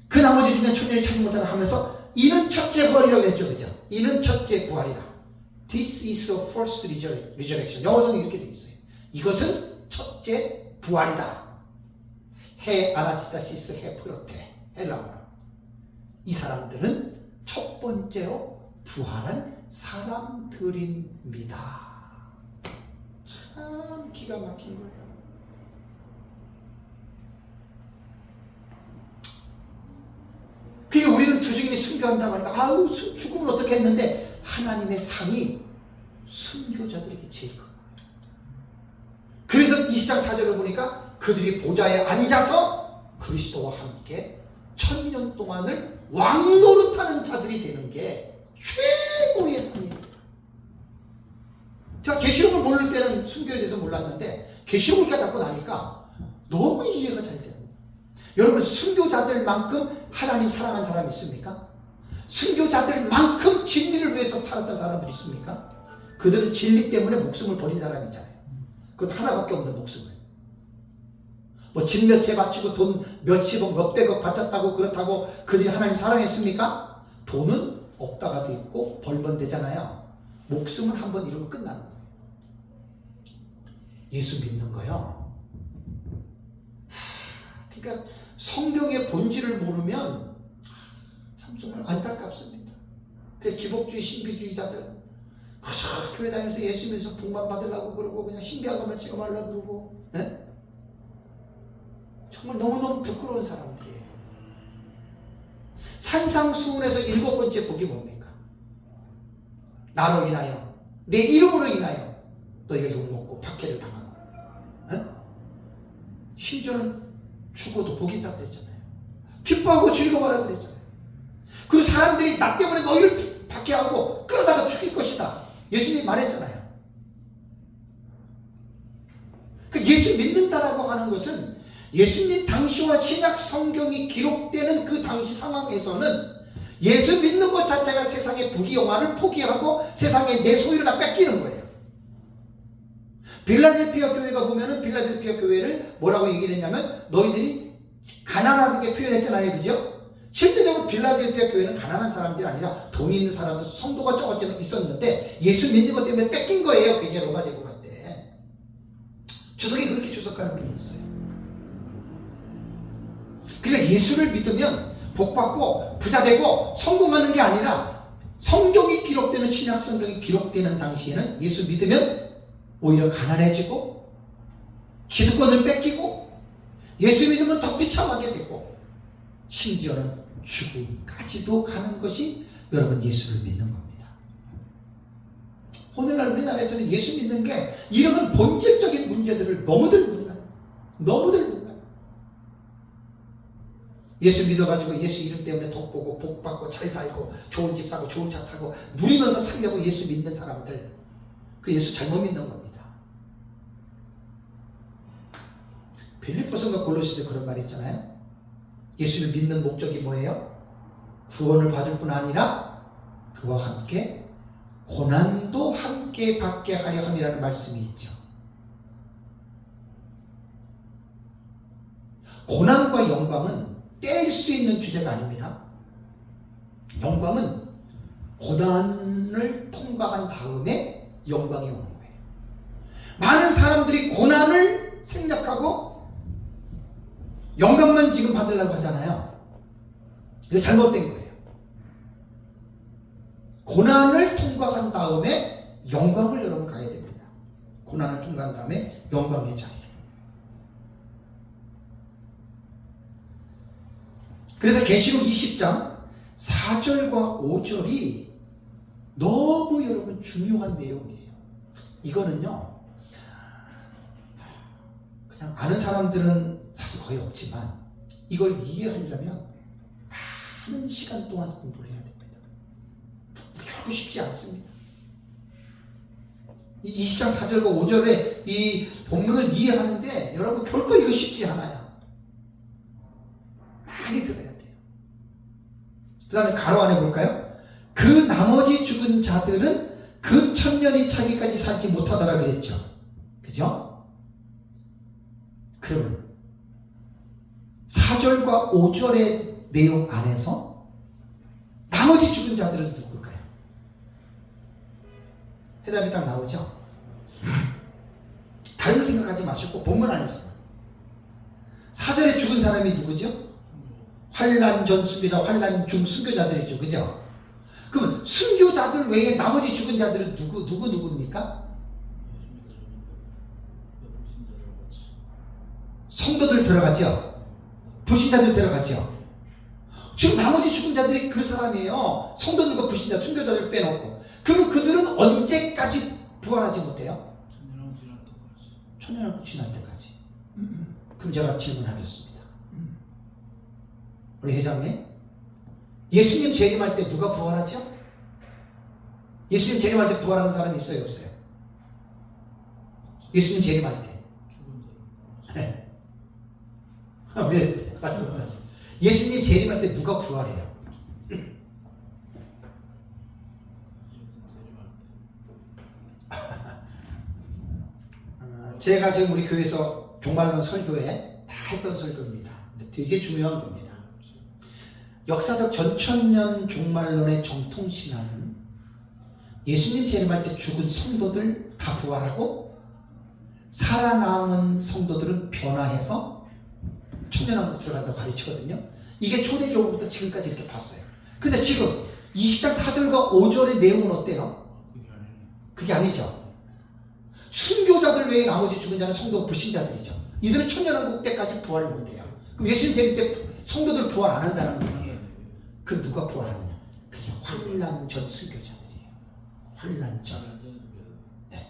그 나머지 중에 천년이 찾지 못하라 하면서 이는 첫째 부활이라고 했죠. 그죠? 이는 첫째 부활이라. This is a first resurrection. 영어서는 이렇게 되어 있어요. 이것은 첫째 부활이다. 헤 아나스타시스 헤 프로테 헬라어로. 이 사람들은 첫 번째로 부활한 사람들입니다. 참 기가 막힌 거예요. 그러니까 우리는 주중인이 순교한다고 하니까 아우 죽으면 어떻게 했는데 하나님의 상이 순교자들에게 제일 큰 거예요. 그래서 20장 4절을 보니까 그들이 보좌에 앉아서 그리스도와 함께 1000년 동안을 왕노릇하는 자들이 되는 게 최고의 상입니다. 제가 계시록을 모를 때는 순교에 대해서 몰랐는데 계시록을 깨닫고 나니까 너무 이해가 잘 되는 거예요. 여러분 순교자들만큼 하나님 사랑한 사람이 있습니까? 순교자들만큼 진리를 위해서 살았던 사람들이 있습니까? 그들은 진리 때문에 목숨을 버린 사람이잖아요. 그것 하나밖에 없는 목숨을. 뭐 집 몇 채 바치고 돈 몇십억 몇백억 바쳤다고 그렇다고 그들이 하나님 사랑했습니까? 돈은 없다가도 있고 벌면 되잖아요. 목숨을 한번 잃으면 끝나는 거예요. 예수 믿는 거요. 그러니까 성경의 본질을 모르면 참 정말 안타깝습니다. 그 기복주의 신비주의자들 교회 다니면서 예수 믿어서 복만 받으려고 그러고 그냥 신비한 것만 체험하려고 그러고 네? 정말 너무너무 부끄러운 사람들이에요. 산상수훈에서 7번째 복이 뭡니까? 나로 인하여 내 이름으로 인하여 너희가 욕먹고 박해를 당하고 네? 심지어는 죽어도 복이 있다고 그랬잖아요. 기뻐하고 즐거워하라고 그랬잖아요. 그리고 사람들이 나 때문에 너희를 박해하고 끌어다가 죽일 것이다. 예수님이 말했잖아요. 그 예수 믿는다라고 하는 것은 예수님 당시와 신약 성경이 기록되는 그 당시 상황에서는 예수 믿는 것 자체가 세상의 부귀영화를 포기하고 세상의 내 소유를 다 뺏기는 거예요. 빌라델피아 교회가 보면은 빌라델피아 교회를 뭐라고 얘기를 했냐면 너희들이 가난하게 표현했잖아요. 그죠? 실제적으로 빌라델피아 교회는 가난한 사람들이 아니라 돈 있는 사람들, 성도가 적었지만 있었는데 예수 믿는 것 때문에 뺏긴 거예요. 그게 로마 제국할 때. 주석이 그렇게 주석하는 분이 있어요. 그러니까 예수를 믿으면 복받고 부자되고 성공하는 게 아니라 성경이 기록되는 신약 성경이 기록되는 당시에는 예수 믿으면 오히려 가난해지고 기득권을 뺏기고 예수 믿으면 더 비참하게 되고 심지어는 죽음까지도 가는 것이 여러분 예수를 믿는 겁니다. 오늘날 우리나라에서는 예수 믿는 게 이런 본질적인 문제들을 너무들 몰라요. 너무들 몰라요. 예수 믿어가지고 예수 이름 때문에 덕 보고 복 받고 잘 살고 좋은 집 사고 좋은 차 타고 누리면서 살려고 예수 믿는 사람들, 그 예수 잘못 믿는 겁니다. 빌립보서인가 골로새서 그런 말 있잖아요. 예수를 믿는 목적이 뭐예요? 구원을 받을 뿐 아니라 그와 함께 고난도 함께 받게 하려 함이라는 말씀이 있죠. 고난과 영광은 뗄 수 있는 주제가 아닙니다. 영광은 고난을 통과한 다음에 영광이 오는 거예요. 많은 사람들이 고난을 생략하고 영광만 지금 받으려고 하잖아요. 이거 잘못된 거예요. 고난을 통과한 다음에 영광을 여러분 가야 됩니다. 고난을 통과한 다음에 영광의 자리. 그래서 계시록 20장 4절과 5절이 너무 여러분 중요한 내용이에요. 이거는요, 그냥 아는 사람들은 사실 거의 없지만 이걸 이해하려면 많은 시간 동안 공부를 해야 됩니다. 결코 쉽지 않습니다. 이 20장 4절과 5절의 이 본문을 이해하는데 여러분 결코 이거 쉽지 않아요. 많이 들어야 돼요. 그 다음에 가로 안에 볼까요? 그 나머지 죽은 자들은 그 1000년이 차기까지 살지 못하더라 그랬죠. 그죠? 그러면 4절과 5절의 내용 안에서 나머지 죽은 자들은 누굴까요? 해답이 딱 나오죠. 다른 거 생각하지 마시고 본문 안에서 4절에 죽은 사람이 누구죠? 환난 전 순교자, 환난 중 순교자들이죠. 그죠? 그러면 순교자들 외에 나머지 죽은 자들은 누굽니까? 성도들 들어가죠. 불신자들 들어가죠. 지금 나머지 죽은 자들이 그 사람이에요. 성도들과 불신자, 순교자들 빼놓고. 그러면 그들은 언제까지 부활하지 못해요? 천년왕국 지날 때까지. 그럼 제가 질문하겠습니다. 우리 회장님, 예수님 재림할 때 누가 부활하죠? 예수님 재림할 때 부활하는 사람이 있어요, 없어요? 예수님 재림할 때. 왜? 말씀하세요. 예수님 재림할 때 누가 부활해요? 제가 지금 우리 교회에서 종말론 설교에 다 했던 설교입니다. 근데 되게 중요한 겁니다. 역사적 전천년 종말론의 정통신앙은 예수님 재림할 때 죽은 성도들 다 부활하고 살아남은 성도들은 변화해서 천년왕국 들어간다고 가르치거든요. 이게 초대교회부터 지금까지 이렇게 봤어요. 근데 지금 20장 4절과 5절의 내용은 어때요? 그게 아니죠. 순교자들 외에 나머지 죽은 자는 성도 불신자들이죠. 이들은 천년왕국 때까지 부활을 못해요. 그럼 예수님 재림 때 성도들 부활 안 한다는 거예요. 그럼 누가 부활하느냐? 그게 환난 전 순교자들이에요. 환난 전. 네.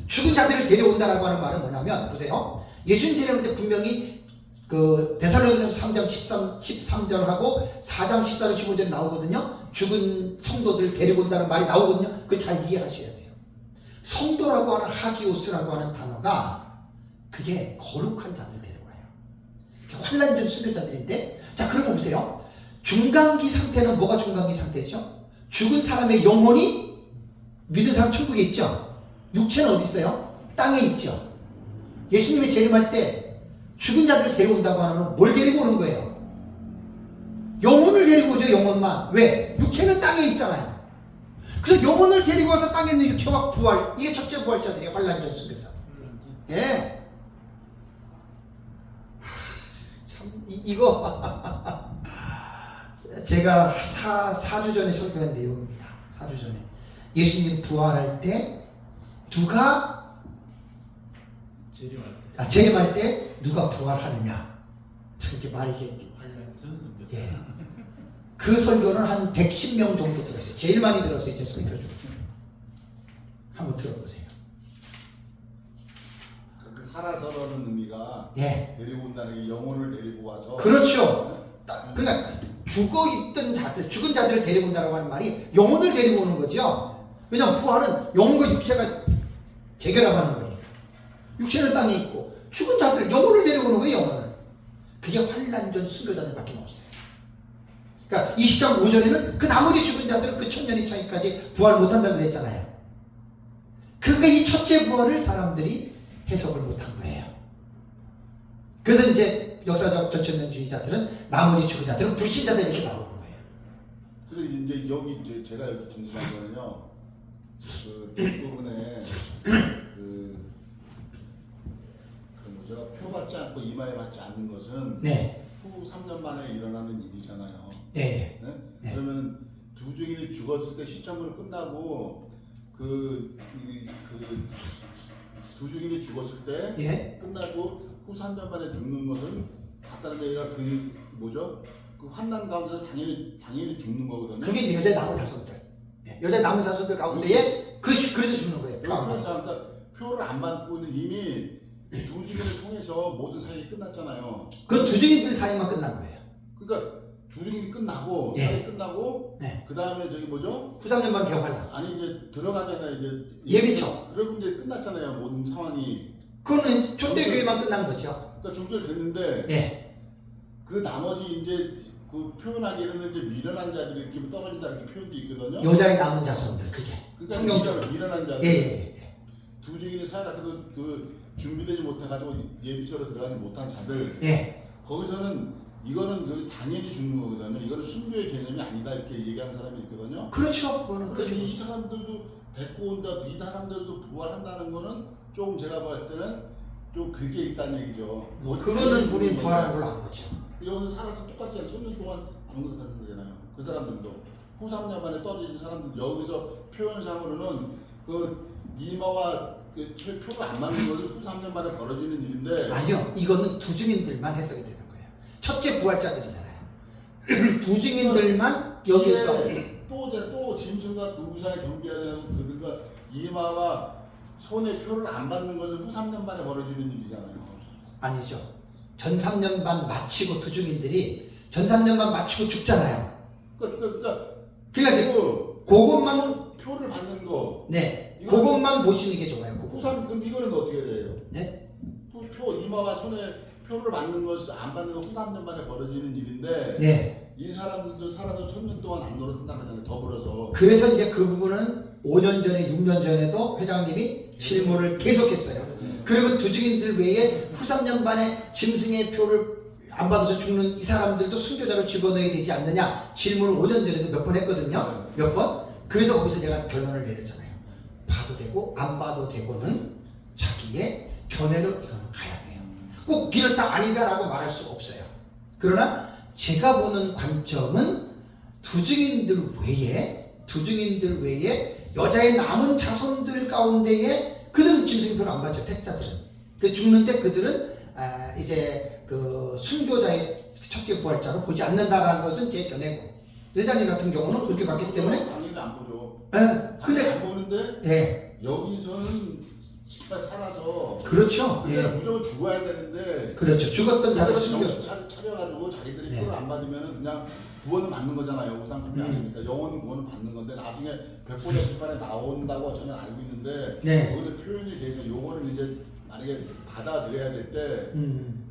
죽은 자들을 데려온다라고 하는 말은 뭐냐면 보세요. 예수님 재림할 때 분명히 그 데살로니가서 3장 13절하고 4장 14절 15절이 나오거든요. 죽은 성도들을 데리고 온다는 말이 나오거든요. 그걸 잘 이해하셔야 돼요. 성도라고 하는 하기오스라고 하는 단어가 그게 거룩한 자들 데려와요. 환난전 순교자들인데, 자 그럼 보세요. 중간기 상태는 뭐가 중간기 상태죠? 죽은 사람의 영혼이 믿은 사람 천국에 있죠. 육체는 어디 있어요? 땅에 있죠. 예수님이 재림할 때 죽은 자들을 데려온다고 하는 뭘 데리고 오는 거예요? 영혼을 데리고 오죠. 영혼만. 왜? 육체는 땅에 있잖아요. 그래서 영혼을 데리고 와서 땅에 있는 육체와 부활, 이게 첫째 부활자들이에요. 환난전 순교자. 예. 참 이거 제가 4주 전에 설교한 내용입니다. 4주 전에 예수님 부활할 때 누가 재림할 때 누가 부활하느냐. 이렇게 말이 예. 그 설교는 한 110명 정도 들었어요. 제일 많이 들었어요. 제 설교 중. 한번 들어보세요. 그 살아서라는 의미가 예. 데리고 온다는 게 영혼을 데리고 와서. 그렇죠. 그러니까 죽어 있던 자들, 죽은 자들을 데리고 온다고 하는 말이 영혼을 데리고 오는 거죠. 왜냐하면 부활은 영혼과 육체가 재결합하는 거니까. 육체는 땅에 있고 죽은 자들, 영혼을 데리고 오는 거예요. 영혼을. 그게 환난전 순교자들밖에 없어요. 그러니까 20장 5절에는 그 나머지 죽은 자들은 그 천년의 차이까지 부활 못한다고 그랬잖아요. 그러니까 이 첫째 부활을 사람들이 해석을 못한 거예요. 그래서 이제 역사적 전천년주의자들은 나머지 죽은 자들은 불신자들 이렇게 나오는 거예요. 그래서 이제 여기 이제 제가 여기 궁금한 거는요. 그 뒷부분에 뭐죠? 표 받지 않고 이마에 받지 않는 것은 네. 후 3년 만에 일어나는 일이잖아요. 네. 네? 네. 그러면 두 증인이 죽었을 때 시점으로 끝나고 두 증인이 죽었을 때 예. 끝나고 후 3년 만에 죽는 것은 같다는 얘기가 그 뭐죠? 그 환난 가운데서 당연히 죽는 거거든요. 그게 이제 여자 남은 자손들. 예. 여자 남은 자손들 가운데에 그래서 죽는 거예요. 표 안 받고. 그러니까 표를 안 받고 있는 이미 두 증인을 통해서 모든 사역이 끝났잖아요. 그 두 증인들 사이만 끝난 거예요. 그러니까 두 증인이 끝나고 예. 사역이 끝나고 네. 그 다음에 저기 뭐죠? 후 3년만 개환란. 아니 이제 들어가잖아요. 이제 예비처. 그리고 이제 끝났잖아요. 모든 상황이. 그거는 초대교회만 끝난 거죠. 그러니까 종결됐는데 예. 그 나머지 이제 그 표현하기에는 이제 미련한 자들이 이렇게 떨어진다 이렇게 표현도 있거든요. 여자의 남은 자손들 그게. 그러니까 성경적으로. 미련한 자들. 예. 두 증인이 사역 같아도 그 준비되지 못해가지고 예비처로 들어가지 못한 자들. 예. 거기서는 이거는 당연히 죽는 거거든요. 이거는 순교의 개념이 아니다 이렇게 얘기하는 사람이 있거든요. 그렇죠. 그거는 그래서 그렇죠. 이 사람들도 데리고 온다, 이 사람들도 부활한다는 거는 조금 제가 봤을 때는 좀 그게 있다는 얘기죠. 그거는 우리는 죽는 부활하는 건데 걸로 안 보죠. 여기서 살아서 똑같지 않아요. 10년 동안 안 그렇다는 거잖아요. 그 사람들도 후 3년 만에 떨어진 사람들 여기서 표현상으로는 그 이마와 그 표를 안 맞는 것이 후 3년 만에 벌어지는 일인데 아니요, 이거는 두 증인들만 해석이 되는 거예요. 첫째 부활자들이잖아요. 두 증인들만 여기서 또 짐승과 그 우상에 경배하는 그들과 이마와 손에 표를 안 받는 것은 후 3년 만에 벌어지는 일이잖아요. 아니죠. 전 3년 반 마치고 두 증인들이 전 3년 반 마치고 죽잖아요. 그러니까 그러니까 그 그것만 표를 받는 거. 네, 이거는- 그것만 보시는 게 좋아요. 그거. 후삼 그럼 이거는 어떻게 돼요? 네? 표 이마와 손에 표를 받는 것을 안 받는 거 후 3년 만에 벌어지는 일인데 네. 이 사람들도 살아서 1000년 동안 안 놀았다 그러잖아요. 더불어서. 그래서 이제 그 부분은 5년 전에 6년 전에도 회장님이 질문을 계속했어요. 그러면 두 증인들 외에 후 3년 반에 짐승의 표를 안 받아서 죽는 이 사람들도 순교자로 집어넣어야 되지 않느냐 질문을 5년 전에도 몇 번 했거든요. 몇 번. 그래서 거기서 제가 결론을 내렸잖아요. 봐도 되고 안 봐도 되고는 자기의 견해로 이거는 가야 돼요. 꼭 이렇다 아니다라고 말할 수 없어요. 그러나 제가 보는 관점은 두 증인들 외에 여자의 남은 자손들 가운데에 그들은 짐승표를 안 받죠. 택자들은. 그 죽는데 그들은 이제 그 순교자의 첫째 부활자로 보지 않는다라는 것은 제 견해고, 회장님 같은 경우는 그렇게 봤기 때문에 당연히 안 보죠. 예, 당연히 근데 안 보는데 예, 여기서는 정말 살아서 그렇죠. 그때 예, 무조건 죽어야 되는데 그렇죠. 죽었던 자들 그들은 순교. 정신 차려가지고 자기들이 네. 표를 안 받으면 그냥 구원은 받는 거잖아요. 우상 숭배 음. 아닙니까? 영원 구원은 받는 건데 나중에 백보자 심판에 나온다고 저는 알고 있는데 네. 거기서 표현이 돼서 요거는 이제 만약에 받아들여야 될 때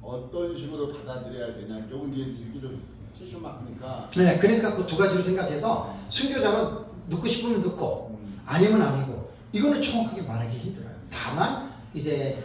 어떤 식으로 받아들여야 되냐. 요건 이제 이렇게 좀 티슈 마크니까 네, 그러니까 그 두 가지로 생각해서 순교자로 넣고 싶으면 넣고 아니면 아니고 이거는 정확하게 말하기 힘들어요. 다만 이제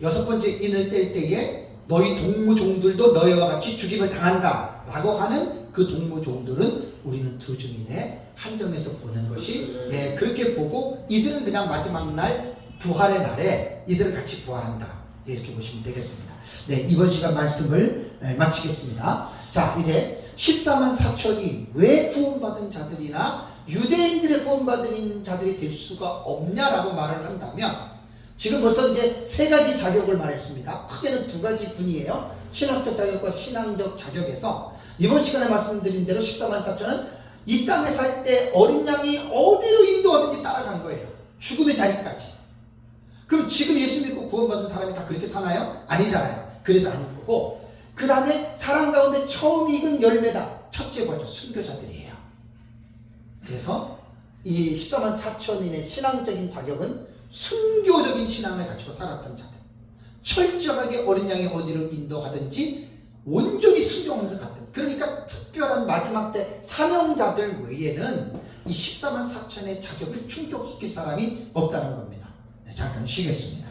6번째 인을 뗄 때에 너희 동무종들도 너희와 같이 죽임을 당한다라고 하는 그 동무종들은 우리는 두 증인의 한정에서 보는 것이 예, 그렇게 보고 이들은 그냥 마지막 날 부활의 날에 이들은 같이 부활한다 이렇게 보시면 되겠습니다. 네, 이번 시간 말씀을 마치겠습니다. 자, 이제 14만 4천이 왜 구원받은 자들이나 유대인들의 구원받은 자들이 될 수가 없냐라고 말을 한다면 지금 벌써 이제 세 가지 자격을 말했습니다. 크게는 두 가지 분이에요. 신학적 자격과 신앙적 자격에서 이번 시간에 말씀드린 대로 14만 4천은 이 땅에 살 때 어린 양이 어디로 인도하든지 따라간 거예요. 죽음의 자리까지. 그럼 지금 예수 믿고 구원받은 사람이 다 그렇게 사나요? 아니잖아요. 그래서 아닌 거고, 그 다음에 사람 가운데 처음 익은 열매다. 첫째 벌죠. 순교자들이에요. 그래서 이 14만 4천인의 신앙적인 자격은 순교적인 신앙을 가지고 살았던 자들, 철저하게 어린 양이 어디로 인도하든지 온전히 순종하면서 갔던, 그러니까 특별한 마지막 때 사명자들 외에는 이 14만 4천의 자격을 충족시킬 사람이 없다는 겁니다. 네, 잠깐 쉬겠습니다.